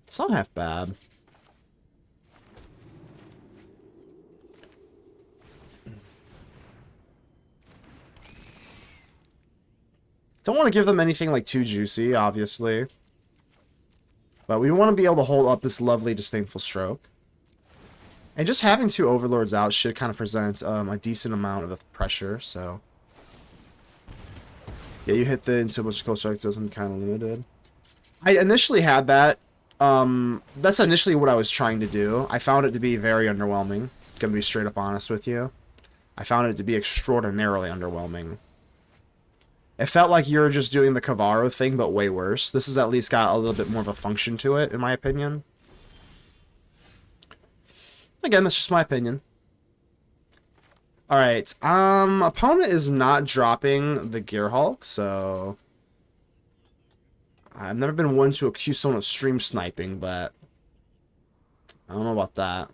It's not half bad. Don't want to give them anything like too juicy, obviously. But we want to be able to hold up this lovely Disdainful Stroke. And just having two Overlords out should kind of present a decent amount of pressure, so... Yeah, you hit the into which Cold Strike doesn't kind of limited. I initially had that. That's initially what I was trying to do. I found it to be very underwhelming. Gonna be straight up honest with you. I found it to be extraordinarily underwhelming. It felt like you were just doing the Kavaro thing, but way worse. This has at least got a little bit more of a function to it, in my opinion. Again, that's just my opinion. Alright, opponent is not dropping the Gearhulk, so... I've never been one to accuse someone of stream sniping, but... I don't know about that.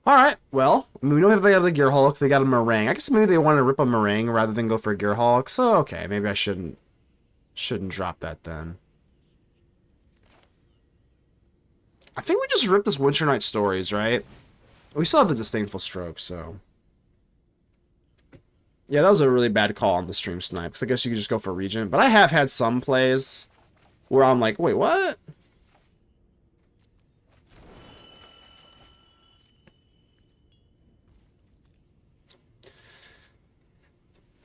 Alright, well, I mean, we know if they got a Gearhulk, they got a Meringue. I guess maybe they wanted to rip a Meringue rather than go for a Gearhulk, so okay, maybe I shouldn't drop that then. I think we just ripped this Winternight Stories, right? We still have the Disdainful Stroke, so... Yeah, that was a really bad call on the stream snipe, because I guess you could just go for Regent, but I have had some plays where I'm like, wait, what?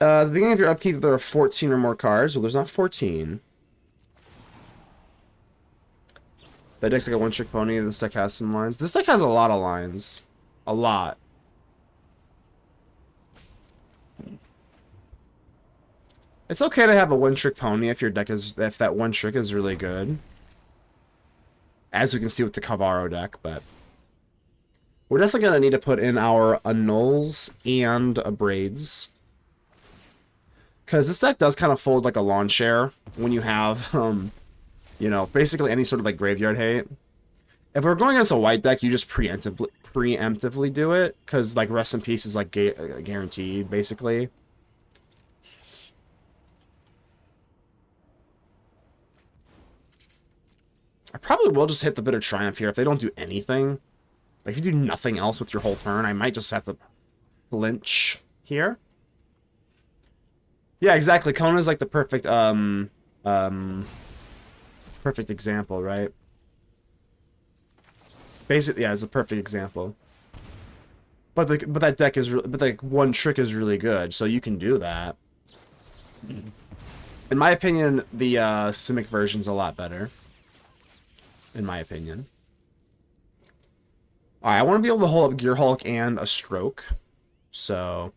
At the beginning of your upkeep, there are 14 or more cards. Well, there's not 14. That deck's like a one-trick pony. This deck has some lines. This deck has a lot of lines. A lot. It's okay to have a one-trick pony if your deck is if that one trick is really good. As we can see with the Kavaro deck, but we're definitely gonna need to put in our Annuls and Braids. Because this deck does kind of fold like a lawn chair when you have, you know, basically any sort of like graveyard hate. If we're going against a white deck, you just preemptively do it, because like Rest in Peace is like guaranteed, basically. I probably will just hit the Bitter Triumph here if they don't do anything. Like, if you do nothing else with your whole turn, I might just have to flinch here. Yeah, exactly. Kona's like the perfect, perfect example, right? Basically, yeah, it's a perfect example. But that deck is, but like one trick is really good, so you can do that. In my opinion, the Simic version's a lot better. In my opinion. Alright, I want to be able to hold up Gearhulk and a Stroke. So,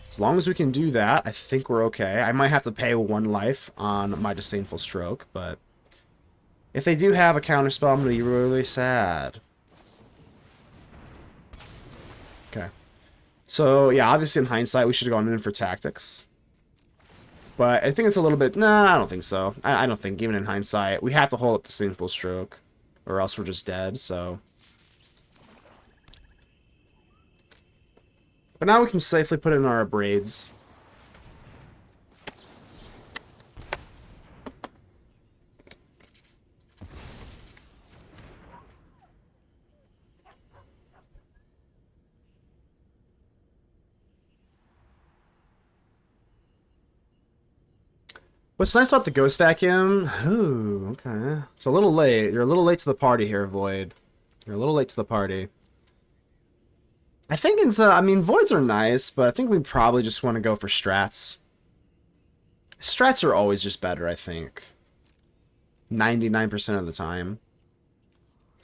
as long as we can do that, I think we're okay. I might have to pay 1 life on my Disdainful Stroke, but if they do have a counterspell, I'm going to be really sad. Okay. So, yeah, obviously in hindsight, we should have gone in for Tactics. But I think it's a little bit... Nah, I don't think so. I don't think, even in hindsight, we have to hold up the Disdainful Stroke, or else we're just dead, so... But now we can safely put in our Braids. What's nice about the Ghost Vacuum? Ooh, okay. It's a little late. You're a little late to the party here, Void. You're a little late to the party. I think it's, I mean, Voids are nice, but I think we probably just want to go for Strats. Strats are always just better, I think. 99% of the time.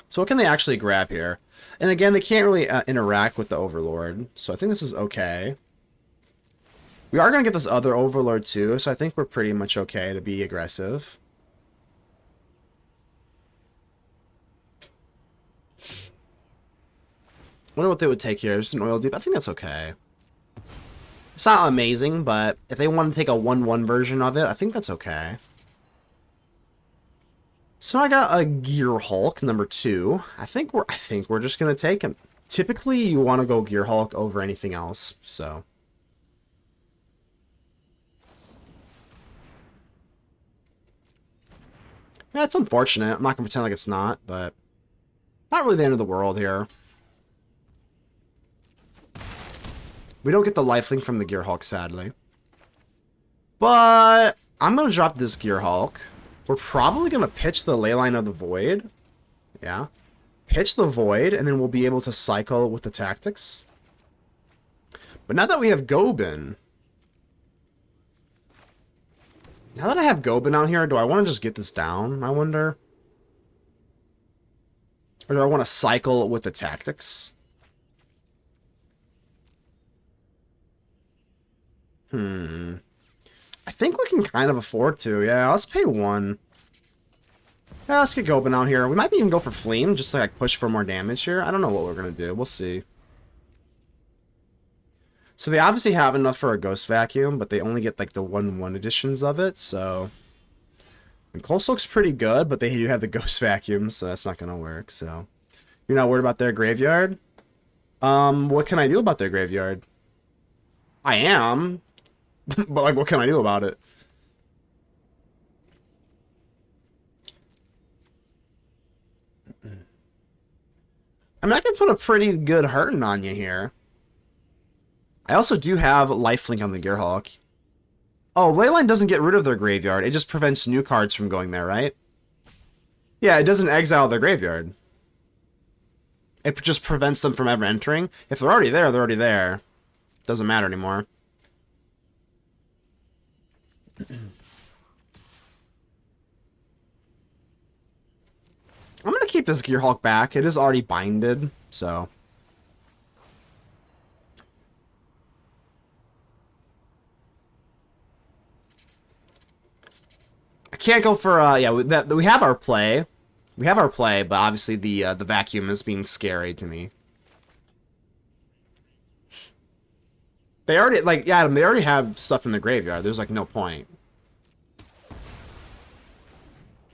So what can they actually grab here? And again, they can't really interact with the Overlord, so I think this is okay. We are going to get this other Overlord too, so I think we're pretty much okay to be aggressive. Wonder what they would take here. Just an Oildeep. I think that's okay. It's not amazing, but if they want to take a 1/1 version of it, I think that's okay. So I got a Gearhulk, number 2. I think we're just gonna take him. Typically, you want to go Gearhulk over anything else, so. Yeah, it's unfortunate. I'm not gonna pretend like it's not, but not really the end of the world here. We don't get the lifelink from the Gearhulk, sadly. But I'm going to drop this Gearhulk. We're probably going to pitch the Leyline of the Void. Yeah. Pitch the Void, and then we'll be able to cycle with the Tactics. But now that we have Goben... Now that I have Goben out here, do I want to just get this down, I wonder? Or do I want to cycle with the Tactics? I think we can kind of afford to. Yeah, let's pay 1. Yeah, let's get Goben out here. We might even go for Flame, just to like push for more damage here. I don't know what we're going to do. We'll see. So they obviously have enough for a Ghost Vacuum, but they only get like the 1/1 editions of it, so... And Coalstoke's pretty good, but they do have the Ghost Vacuum, so that's not going to work, so... You're not worried about their graveyard? What can I do about their graveyard? I am... But, like, what can I do about it? I mean, I can put a pretty good hurting on you here. I also do have lifelink on the Gearhulk. Oh, Leyline doesn't get rid of their graveyard. It just prevents new cards from going there, right? Yeah, it doesn't exile their graveyard. It just prevents them from ever entering. If they're already there, they're already there. Doesn't matter anymore. I'm going to keep this Gearhulk back. It is already binded, so... can't go for, yeah, we have our play. We have our play, but obviously the vacuum is being scary to me. They already, like, yeah, they already have stuff in the graveyard. There's, like, no point.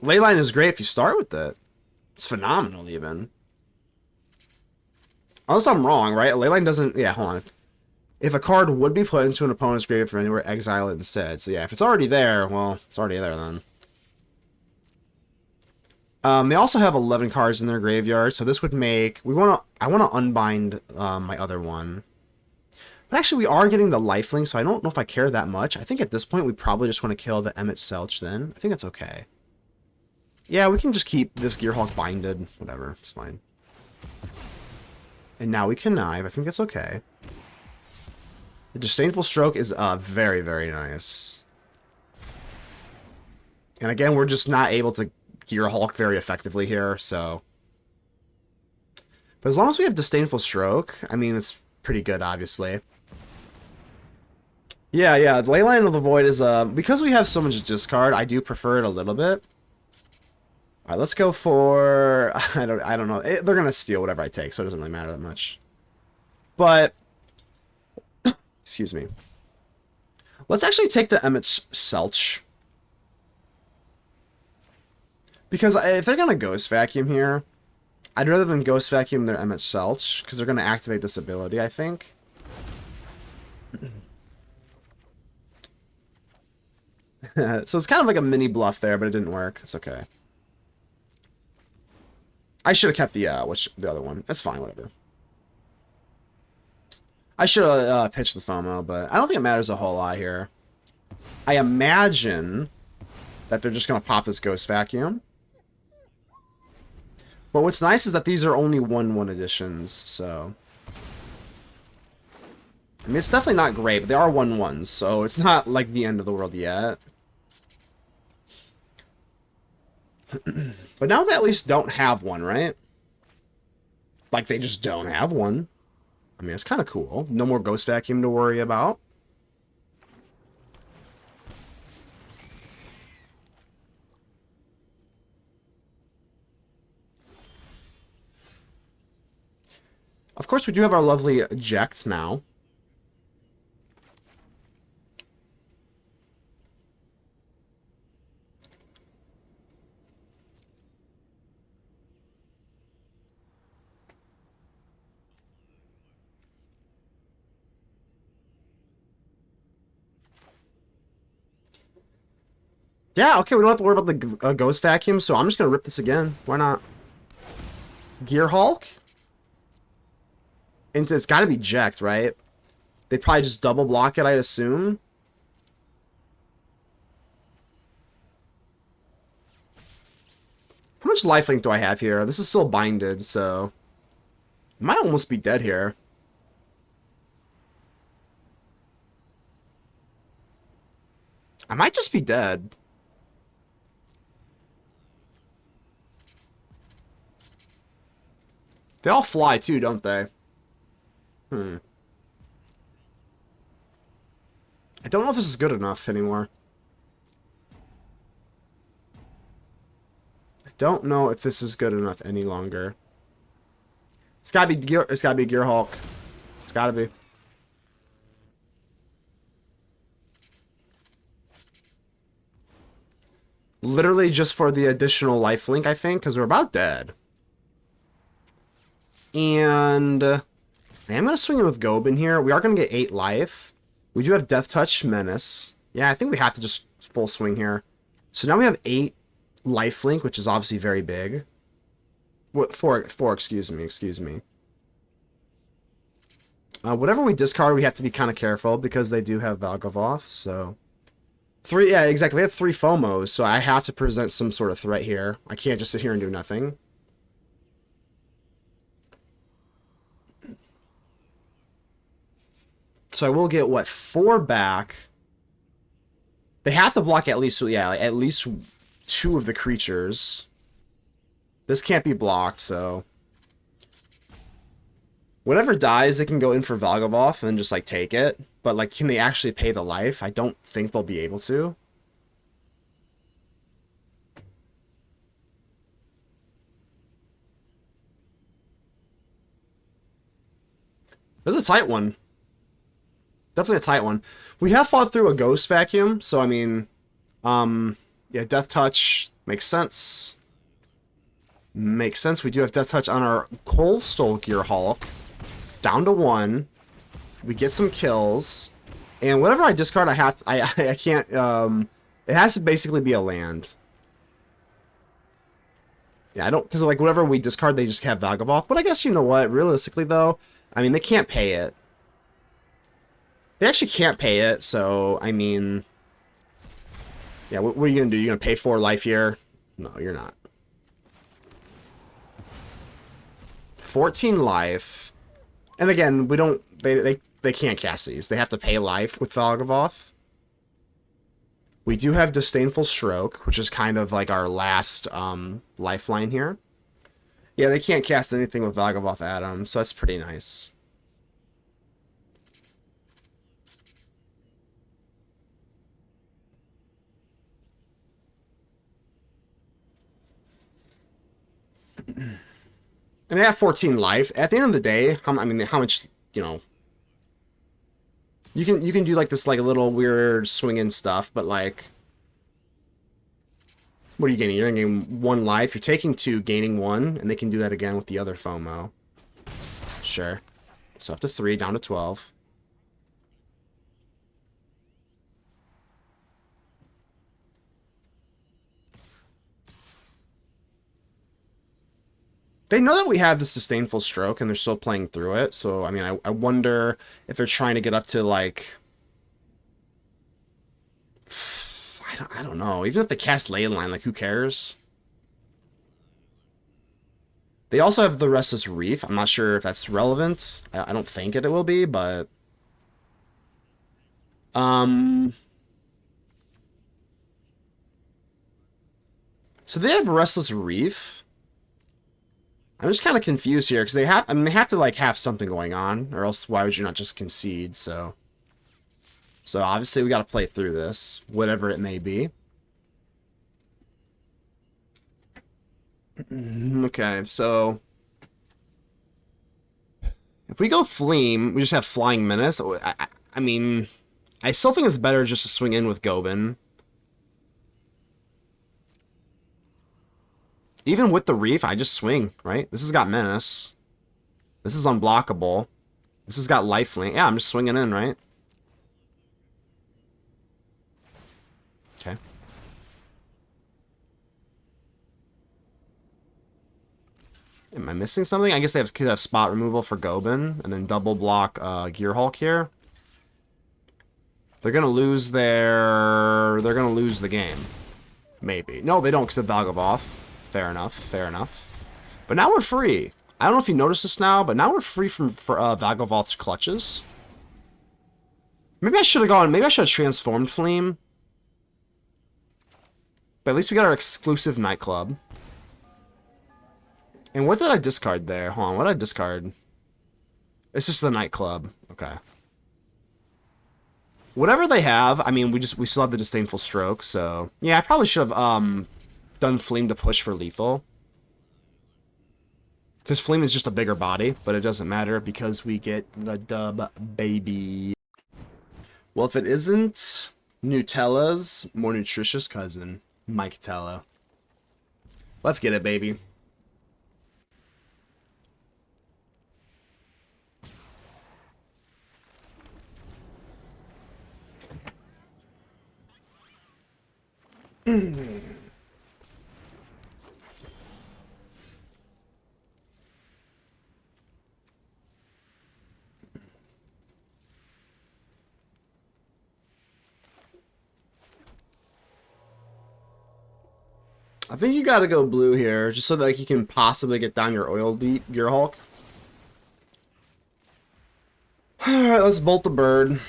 Leyline is great if you start with it. It's phenomenal, even. Unless I'm wrong, right? Leyline doesn't... Yeah, hold on. If a card would be put into an opponent's graveyard from anywhere, exile it instead. So, yeah, if it's already there, well, it's already there, then. They also have 11 cards in their graveyard, so this would make... I want to unbind my other one. But actually, we are getting the lifelink, so I don't know if I care that much. I think at this point, we probably just want to kill the Emmett Selch then. I think that's okay. Yeah, we can just keep this Gearhulk binded. Whatever, it's fine. And now we connive. I think that's okay. The Disdainful Stroke is very, very nice. And again, we're just not able to Gearhulk very effectively here, so... But as long as we have Disdainful Stroke, I mean, it's pretty good, obviously. Yeah, Leyline of the Void is, because we have so much discard, I do prefer it a little bit. Alright, let's go for... I don't know. They're gonna steal whatever I take, so it doesn't really matter that much. But... Excuse me. Let's actually take the Emmett Selch. Because if they're gonna Ghost Vacuum here, I'd rather than Ghost Vacuum their Emmett Selch, because they're gonna activate this ability, I think. So it's kind of like a mini bluff there, but it didn't work. It's okay. I should have kept the other one. That's fine, whatever. I should have pitched the FOMO, but I don't think it matters a whole lot here. I imagine that they're just going to pop this Ghost Vacuum. But what's nice is that these are only 1/1 editions, so... I mean, it's definitely not great, but they are 1/1s, so it's not like the end of the world yet. But now they at least don't have one, right? Like, they just don't have one. I mean, it's kind of cool. No more Ghost Vacuum to worry about. Of course, we do have our lovely Jecht now. Yeah, okay, we don't have to worry about the Ghost Vacuum, so I'm just going to rip this again. Why not? Gearhulk? It's got to be Jecht, right? They probably just double block it, I'd assume. How much lifelink do I have here? This is still binded, so... I might almost be dead here. I might just be dead. They all fly too, don't they? I don't know if this is good enough anymore. I don't know if this is good enough any longer. It's gotta be Gearhulk. It's gotta be. Literally just for the additional lifelink, I think, because we're about dead. And I'm going to swing in with Goben here. We are going to get 8 life. We do have Death Touch Menace. Yeah, I think we have to just full swing here. So now we have 8 lifelink, which is obviously very big. What, 4, excuse me. Whatever we discard, we have to be kind of careful because they do have Valgavoth, so... 3, yeah, exactly. We have 3 FOMOs, so I have to present some sort of threat here. I can't just sit here and do nothing. So I will get, what, 4 back. They have to block at least, yeah, like at least 2 of the creatures. This can't be blocked, so... Whatever dies, they can go in for Valgavoth and just, like, take it. But, like, can they actually pay the life? I don't think they'll be able to. This is a tight one. Definitely a tight one. We have fought through a Ghost Vacuum, so I mean, yeah, Death Touch makes sense. Makes sense. We do have Death Touch on our Coalstoke Gearhulk. Down to 1. We get some kills. And whatever I discard, I can't, it has to basically be a land. Yeah, I don't, because like whatever we discard, they just have Valgavoth. But I guess, you know what, realistically though, I mean, they can't pay it. They actually can't pay it, so, I mean, yeah, what are you going to do? You're going to pay 4 life here? No, you're not. 14 life. And again, we don't, they can't cast these. They have to pay life with Valgavoth. We do have Disdainful Stroke, which is kind of like our last lifeline here. Yeah, they can't cast anything with Valgavoth Adam, so that's pretty nice. I mean, I have 14 life. At the end of the day, how much, you know, you can do like this like a little weird swinging stuff, but like, what are you getting? You're getting 1 life. You're taking 2, gaining 1, and they can do that again with the other FOMO. Sure. So up to 3, down to 12. They know that we have this Disdainful Stroke, and they're still playing through it, so, I mean, I wonder if they're trying to get up to, like... I don't know. Even if they cast Leyline, like, who cares? They also have the Restless Reef. I'm not sure if that's relevant. I don't think it will be, but... So they have Restless Reef. I'm just kind of confused here, because they have to, like, have something going on, or else why would you not just concede, so... So, obviously, we gotta play through this, whatever it may be. Okay, so... If we go Fleam, we just have Flying Menace. I mean, I still think it's better just to swing in with Goben. Even with the Reef, I just swing, right? This has got Menace. This is unblockable. This has got Lifelink. Yeah, I'm just swinging in, right? Okay. Am I missing something? I guess they have spot removal for Goben, and then double block Gearhulk here. They're gonna lose their... They're gonna lose the game. Maybe. No, they don't, because of Valgavoth. Fair enough, fair enough. But now we're free. I don't know if you noticed this now, but now we're free from Valgavoth's clutches. Maybe I should have gone... Maybe I should have transformed Fleam. But at least we got our exclusive nightclub. And what did I discard there? Hold on, what did I discard? It's just the nightclub. Okay. Whatever they have, I mean, we still have the Disdainful Stroke, so... Yeah, I probably should have, done Fleam to push for lethal. Because Fleam is just a bigger body, but it doesn't matter because we get the dub, baby. Well, if it isn't Nutella's more nutritious cousin, Mike Tella. Let's get it, baby. I think you gotta go blue here, just so that like, you can possibly get down your Oildeep Gearhulk. Alright, let's bolt the bird.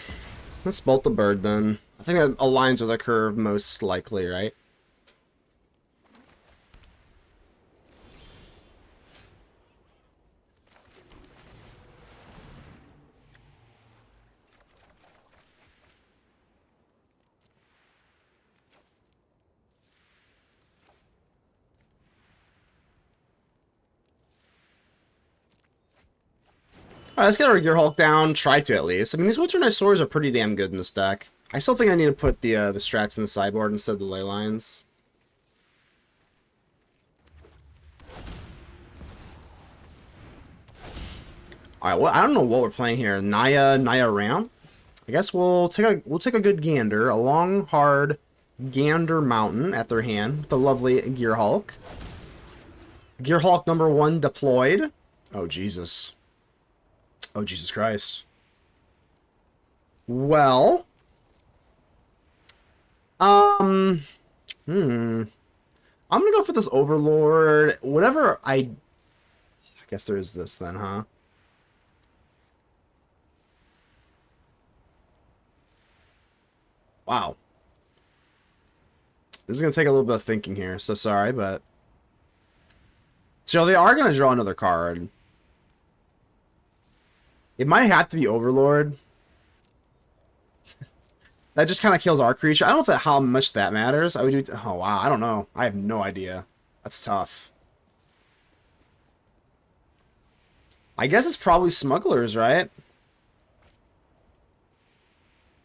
Let's bolt the bird then. I think that aligns with the curve most likely, right? Alright, let's get our Gearhulk down. Try to, at least. I mean, these Winternight Stories are pretty damn good in this deck. I still think I need to put the strats in the sideboard instead of the ley lines. Alright, well, I don't know what we're playing here. Naya Ram? I guess we'll take a good gander. A long, hard gander mountain at their hand. The lovely Gearhulk. Gearhulk number 1 deployed. Oh, Jesus. Oh, Jesus Christ. Well. I'm gonna go for this Overlord. Whatever I guess there is this then, huh? Wow. This is going to take a little bit of thinking here, so sorry, but... So they are going to draw another card. It might have to be Overlord. That just kind of kills our creature. I don't know how much that matters. I would do... Oh, wow. I don't know. I have no idea. That's tough. I guess it's probably Smugglers, right?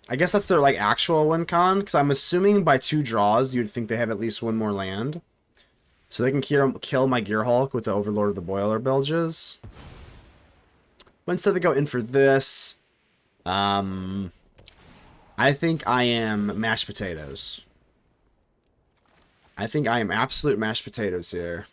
I guess that's their, like, actual win con, because I'm assuming by 2 draws, you'd think they have at least 1 more land. So they can kill my Gearhulk with the Overlord of the Boiler Bilges. But instead they go in for this, I think I am mashed potatoes. I think I am absolute mashed potatoes here.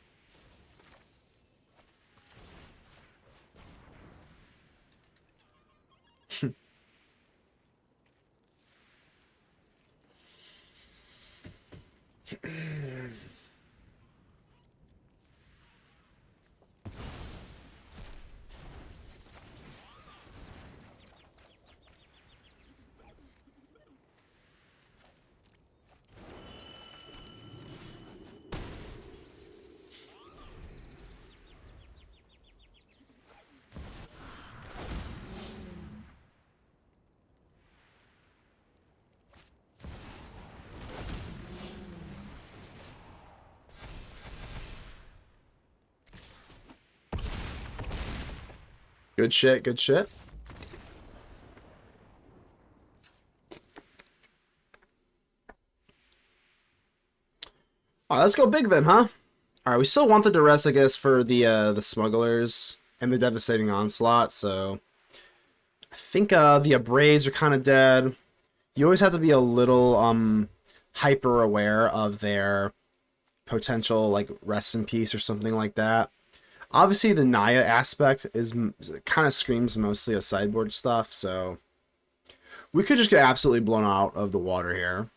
Good shit, good shit. Alright, let's go big then, huh? Alright, we still want the Duress, I guess, for the Smugglers and the Devastating Onslaught, so... I think the Abrades are kind of dead. You always have to be a little hyper aware of their potential, like, rest in peace or something like that. Obviously, the Naya aspect is kind of screams mostly of sideboard stuff, so we could just get absolutely blown out of the water here.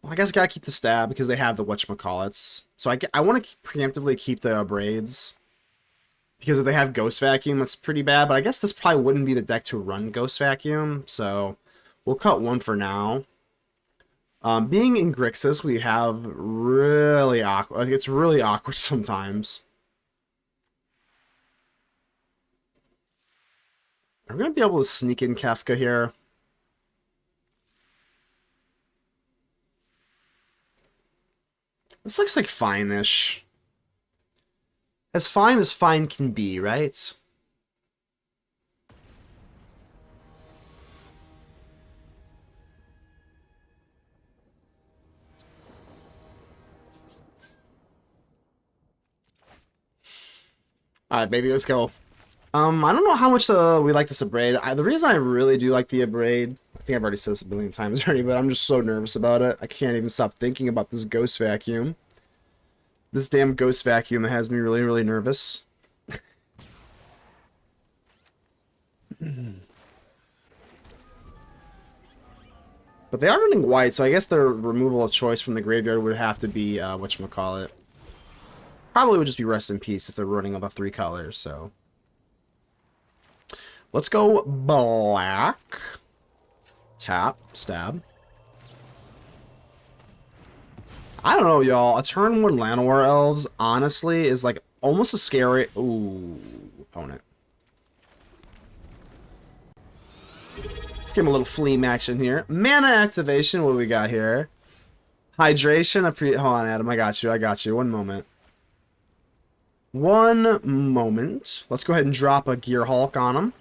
Well, I guess I gotta keep the stab because they have the whatchamacallits. So I want to preemptively keep the Abrades because if they have Ghost Vacuum, that's pretty bad. But I guess this probably wouldn't be the deck to run Ghost Vacuum, so we'll cut 1 for now. Being in Grixis, we have really awkward. Like, it's really awkward sometimes. Are we gonna be able to sneak in Kefka here? This looks like fine-ish. As fine can be, right? Alright, baby, let's go. I don't know how much we like this Abrade. The reason I really do like the Abrade, I think I've already said this a billion times already, but I'm just so nervous about it. I can't even stop thinking about this Ghost Vacuum. This damn Ghost Vacuum has me really, really nervous. But they are running white, so I guess their removal of choice from the graveyard would have to be, whatchamacallit. Probably would just be Rest in Peace if they're running all the 3 colors, so. Let's go black. Tap, stab. I don't know, y'all. A turn 1 Llanowar Elves, honestly, is like almost a scary... Ooh, opponent. Let's give him a little flame action here. Mana activation, what do we got here? Hydration, hold on, Adam, I got you. 1 moment. One moment. Let's go ahead and drop a Gearhulk on him.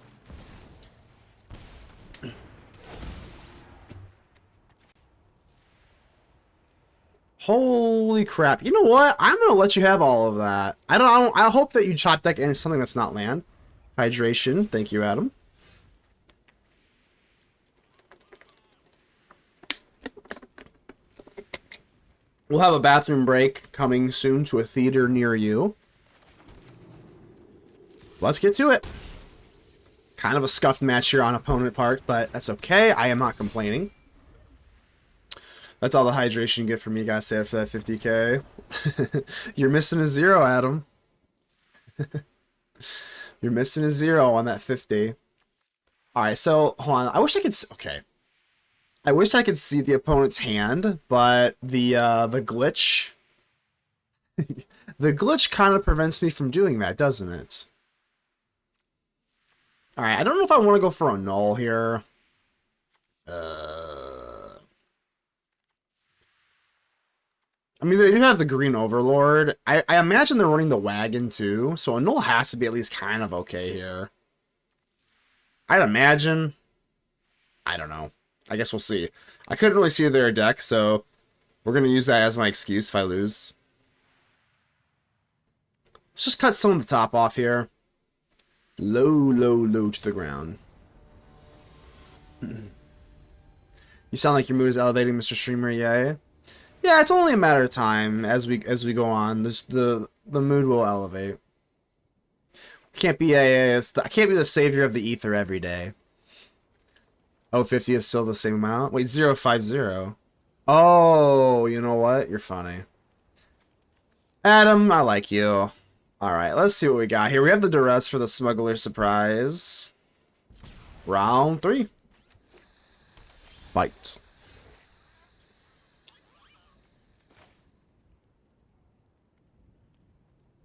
Holy crap. You know what? I'm going to let you have all of that. I hope that you chop deck into something that's not land. Hydration. Thank you, Adam. We'll have a bathroom break coming soon to a theater near you. Let's get to it. Kind of a scuffed match here on opponent part, but that's okay. I am not complaining. That's all the hydration you get from me, guys. Say for that 50k. You're missing a 0, Adam. You're missing a 0 on that 50. All right, so hold on. I wish I could. Okay. I wish I could see the opponent's hand, but the glitch, the glitch kind of prevents me from doing that, doesn't it? All right, I don't know if I want to go for a null here. I mean, they do have the green Overlord. I imagine they're running the wagon too, so a null has to be at least kind of okay here. I'd imagine. I don't know. I guess we'll see. I couldn't really see their deck, so we're going to use that as my excuse if I lose. Let's just cut some of the top off here. Low, low, low to the ground. You sound like your mood is elevating, Mr. Streamer. Yay. Yeah, it's only a matter of time as we go on. The mood will elevate. Can't be I can't be the savior of the ether every day. Oh, 50 is still the same amount? Wait, 050. Oh, you know what? You're funny. Adam, I like you. Alright, let's see what we got here. We have the Duress for the Smuggler Surprise. Round 3. Fight.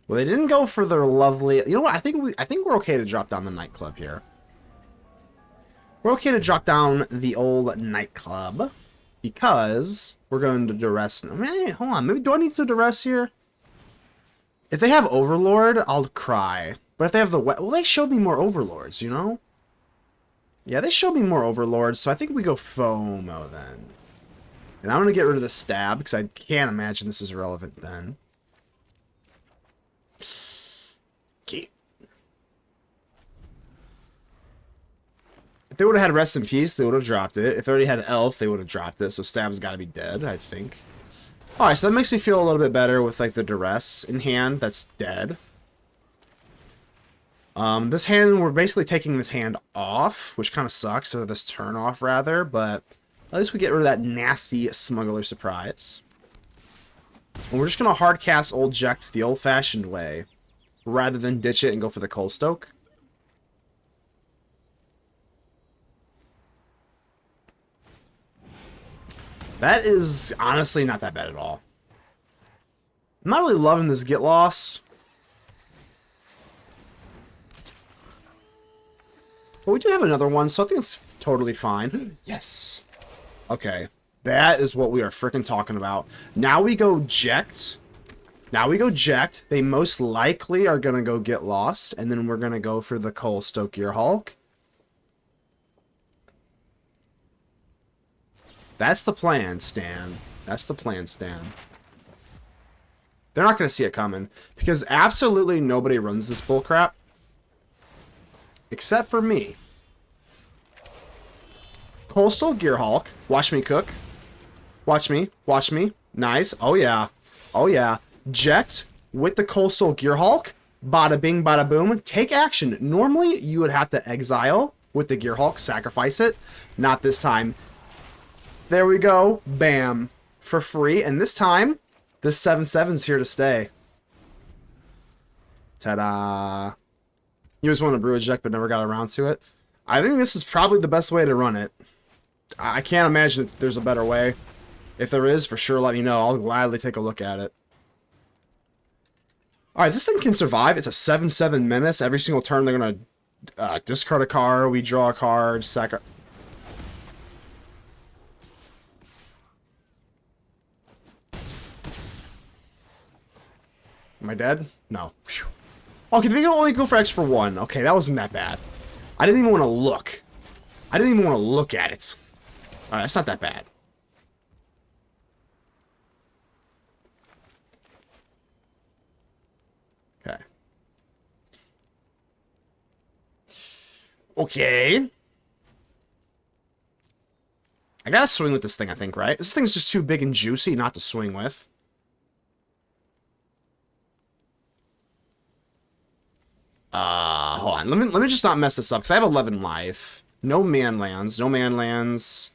Well, they didn't go for their lovely... You know what? I think we're okay to drop down the Nightclub here. We're okay to drop down the old Nightclub because we're going to Duress. Man, hold on. Maybe do I need to Duress here? If they have Overlord, I'll cry. But if they have the... Well, they showed me more Overlords, you know? Yeah, they showed me more Overlords, so I think we go FOMO then. And I'm going to get rid of the Stab because I can't imagine this is relevant then. Okay. If they would have had Rest in Peace, they would have dropped it. If they already had Elf, they would have dropped it. So Stab's got to be dead, I think. Alright, so that makes me feel a little bit better with like the Duress in hand that's dead. This hand, we're basically taking this hand off, which kind of sucks, or this turn off rather, but at least we get rid of that nasty Smuggler Surprise. And we're just going to hard cast old Jecht the old-fashioned way, rather than ditch it and go for the Coalstoke. That is honestly not that bad at all. I'm not really loving this get loss. But we do have another one, so I think it's totally fine. Yes. Okay. That is what we are freaking talking about. Now we go Jecht. Now we go Jecht. They most likely are going to go get lost, and then we're going to go for the Coalstoke Gearhulk. That's the plan, Stan. That's the plan, Stan. They're not going to see it coming, because absolutely nobody runs this bullcrap. Except for me. Coalstoke Gearhulk. Watch me cook. Watch me. Watch me. Nice. Oh, yeah. Oh, yeah. Jecht with the Coalstoke Gearhulk. Bada bing, bada boom. Take action. Normally, you would have to exile with the Gearhulk. Sacrifice it. Not this time. There we go. Bam. For free. And this time, this 7/7's here to stay. Ta-da. You always wanted to brew a Jecht, but never got around to it. I think this is probably the best way to run it. I can't imagine if there's a better way. If there is, for sure, let me know. I'll gladly take a look at it. Alright, this thing can survive. It's a 7/7 menace. Every single turn, they're going to discard a card. We draw a card. Am I dead? No. Whew. Okay, they can only go for X for 1. Okay, that wasn't that bad. I didn't even want to look. I didn't even want to look at it. Alright, that's not that bad. Okay. Okay. I gotta swing with this thing, I think, right? This thing's just too big and juicy not to swing with. Hold on. Let me just not mess this up, because I have 11 life. No man lands. No man lands.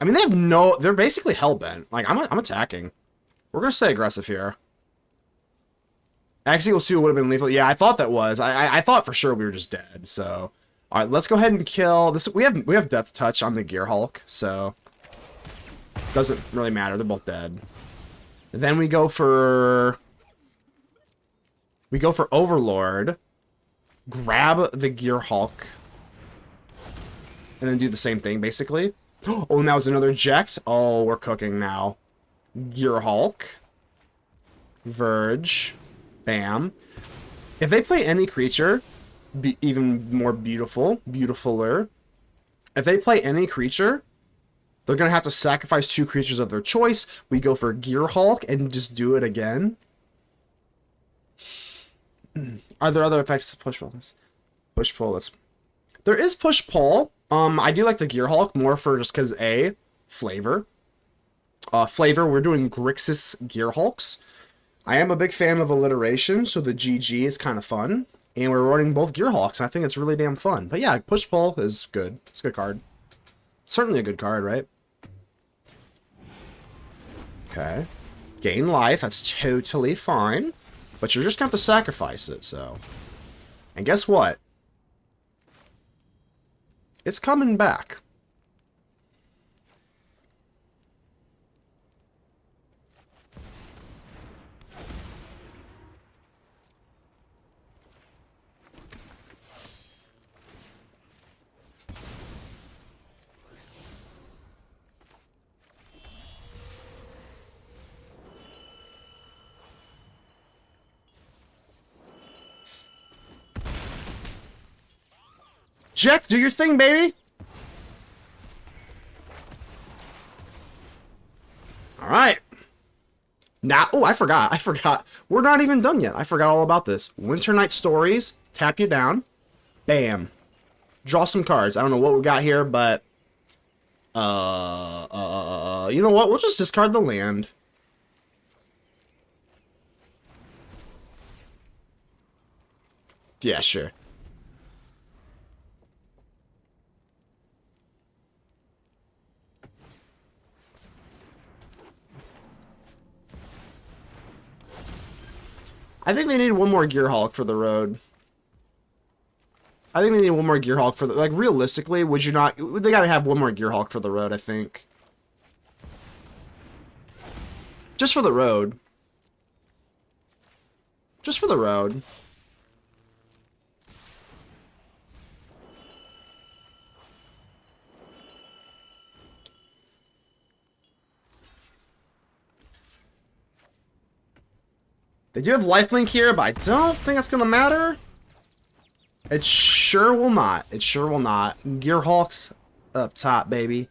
I mean, they have no... They're basically hellbent. Like, I'm attacking. We're gonna stay aggressive here. X equals 2 would have been lethal. Yeah, I thought that was. I thought for sure we were just dead, so... Alright, let's go ahead and kill... this. We have Death Touch on the Gearhulk, so... Doesn't really matter, they're both dead. Then we go for... We go for Overlord. Grab the Gearhulk. And then do the same thing, basically. Oh, now it's another Jecht. Oh, we're cooking now. Gearhulk. Verge. Bam. If they play any creature, be even more beautifuler. If they play any creature, they're going to have to sacrifice 2 creatures of their choice. We go for Gearhulk and just do it again. Are there other effects? Push pull. Push pull. There is push pull. I do like the Gearhulk more for just because flavor. We're doing Grixis Gearhulks. I am a big fan of alliteration, so the GG is kind of fun. And we're running both Gearhulks, and I think it's really damn fun. But yeah, push pull is good. It's a good card. Certainly a good card, right? Okay. Gain life, that's totally fine. But you're just going to have to sacrifice it, so. And guess what? It's coming back. Jecht, do your thing, baby! Alright. Now, oh, I forgot. We're not even done yet. I forgot all about this. Winternight Stories. Tap you down. Bam. Draw some cards. I don't know what we got here, but... you know what? We'll just discard the land. Yeah, sure. I think they need one more Gearhulk for the road. I think they need one more Gearhulk for the... Like, realistically, would you not... They gotta have one more Gearhulk for the road, I think. Just for the road. Just for the road. They do have lifelink here, but I don't think that's going to matter. It sure will not. It sure will not. Gearhulk's up top, baby.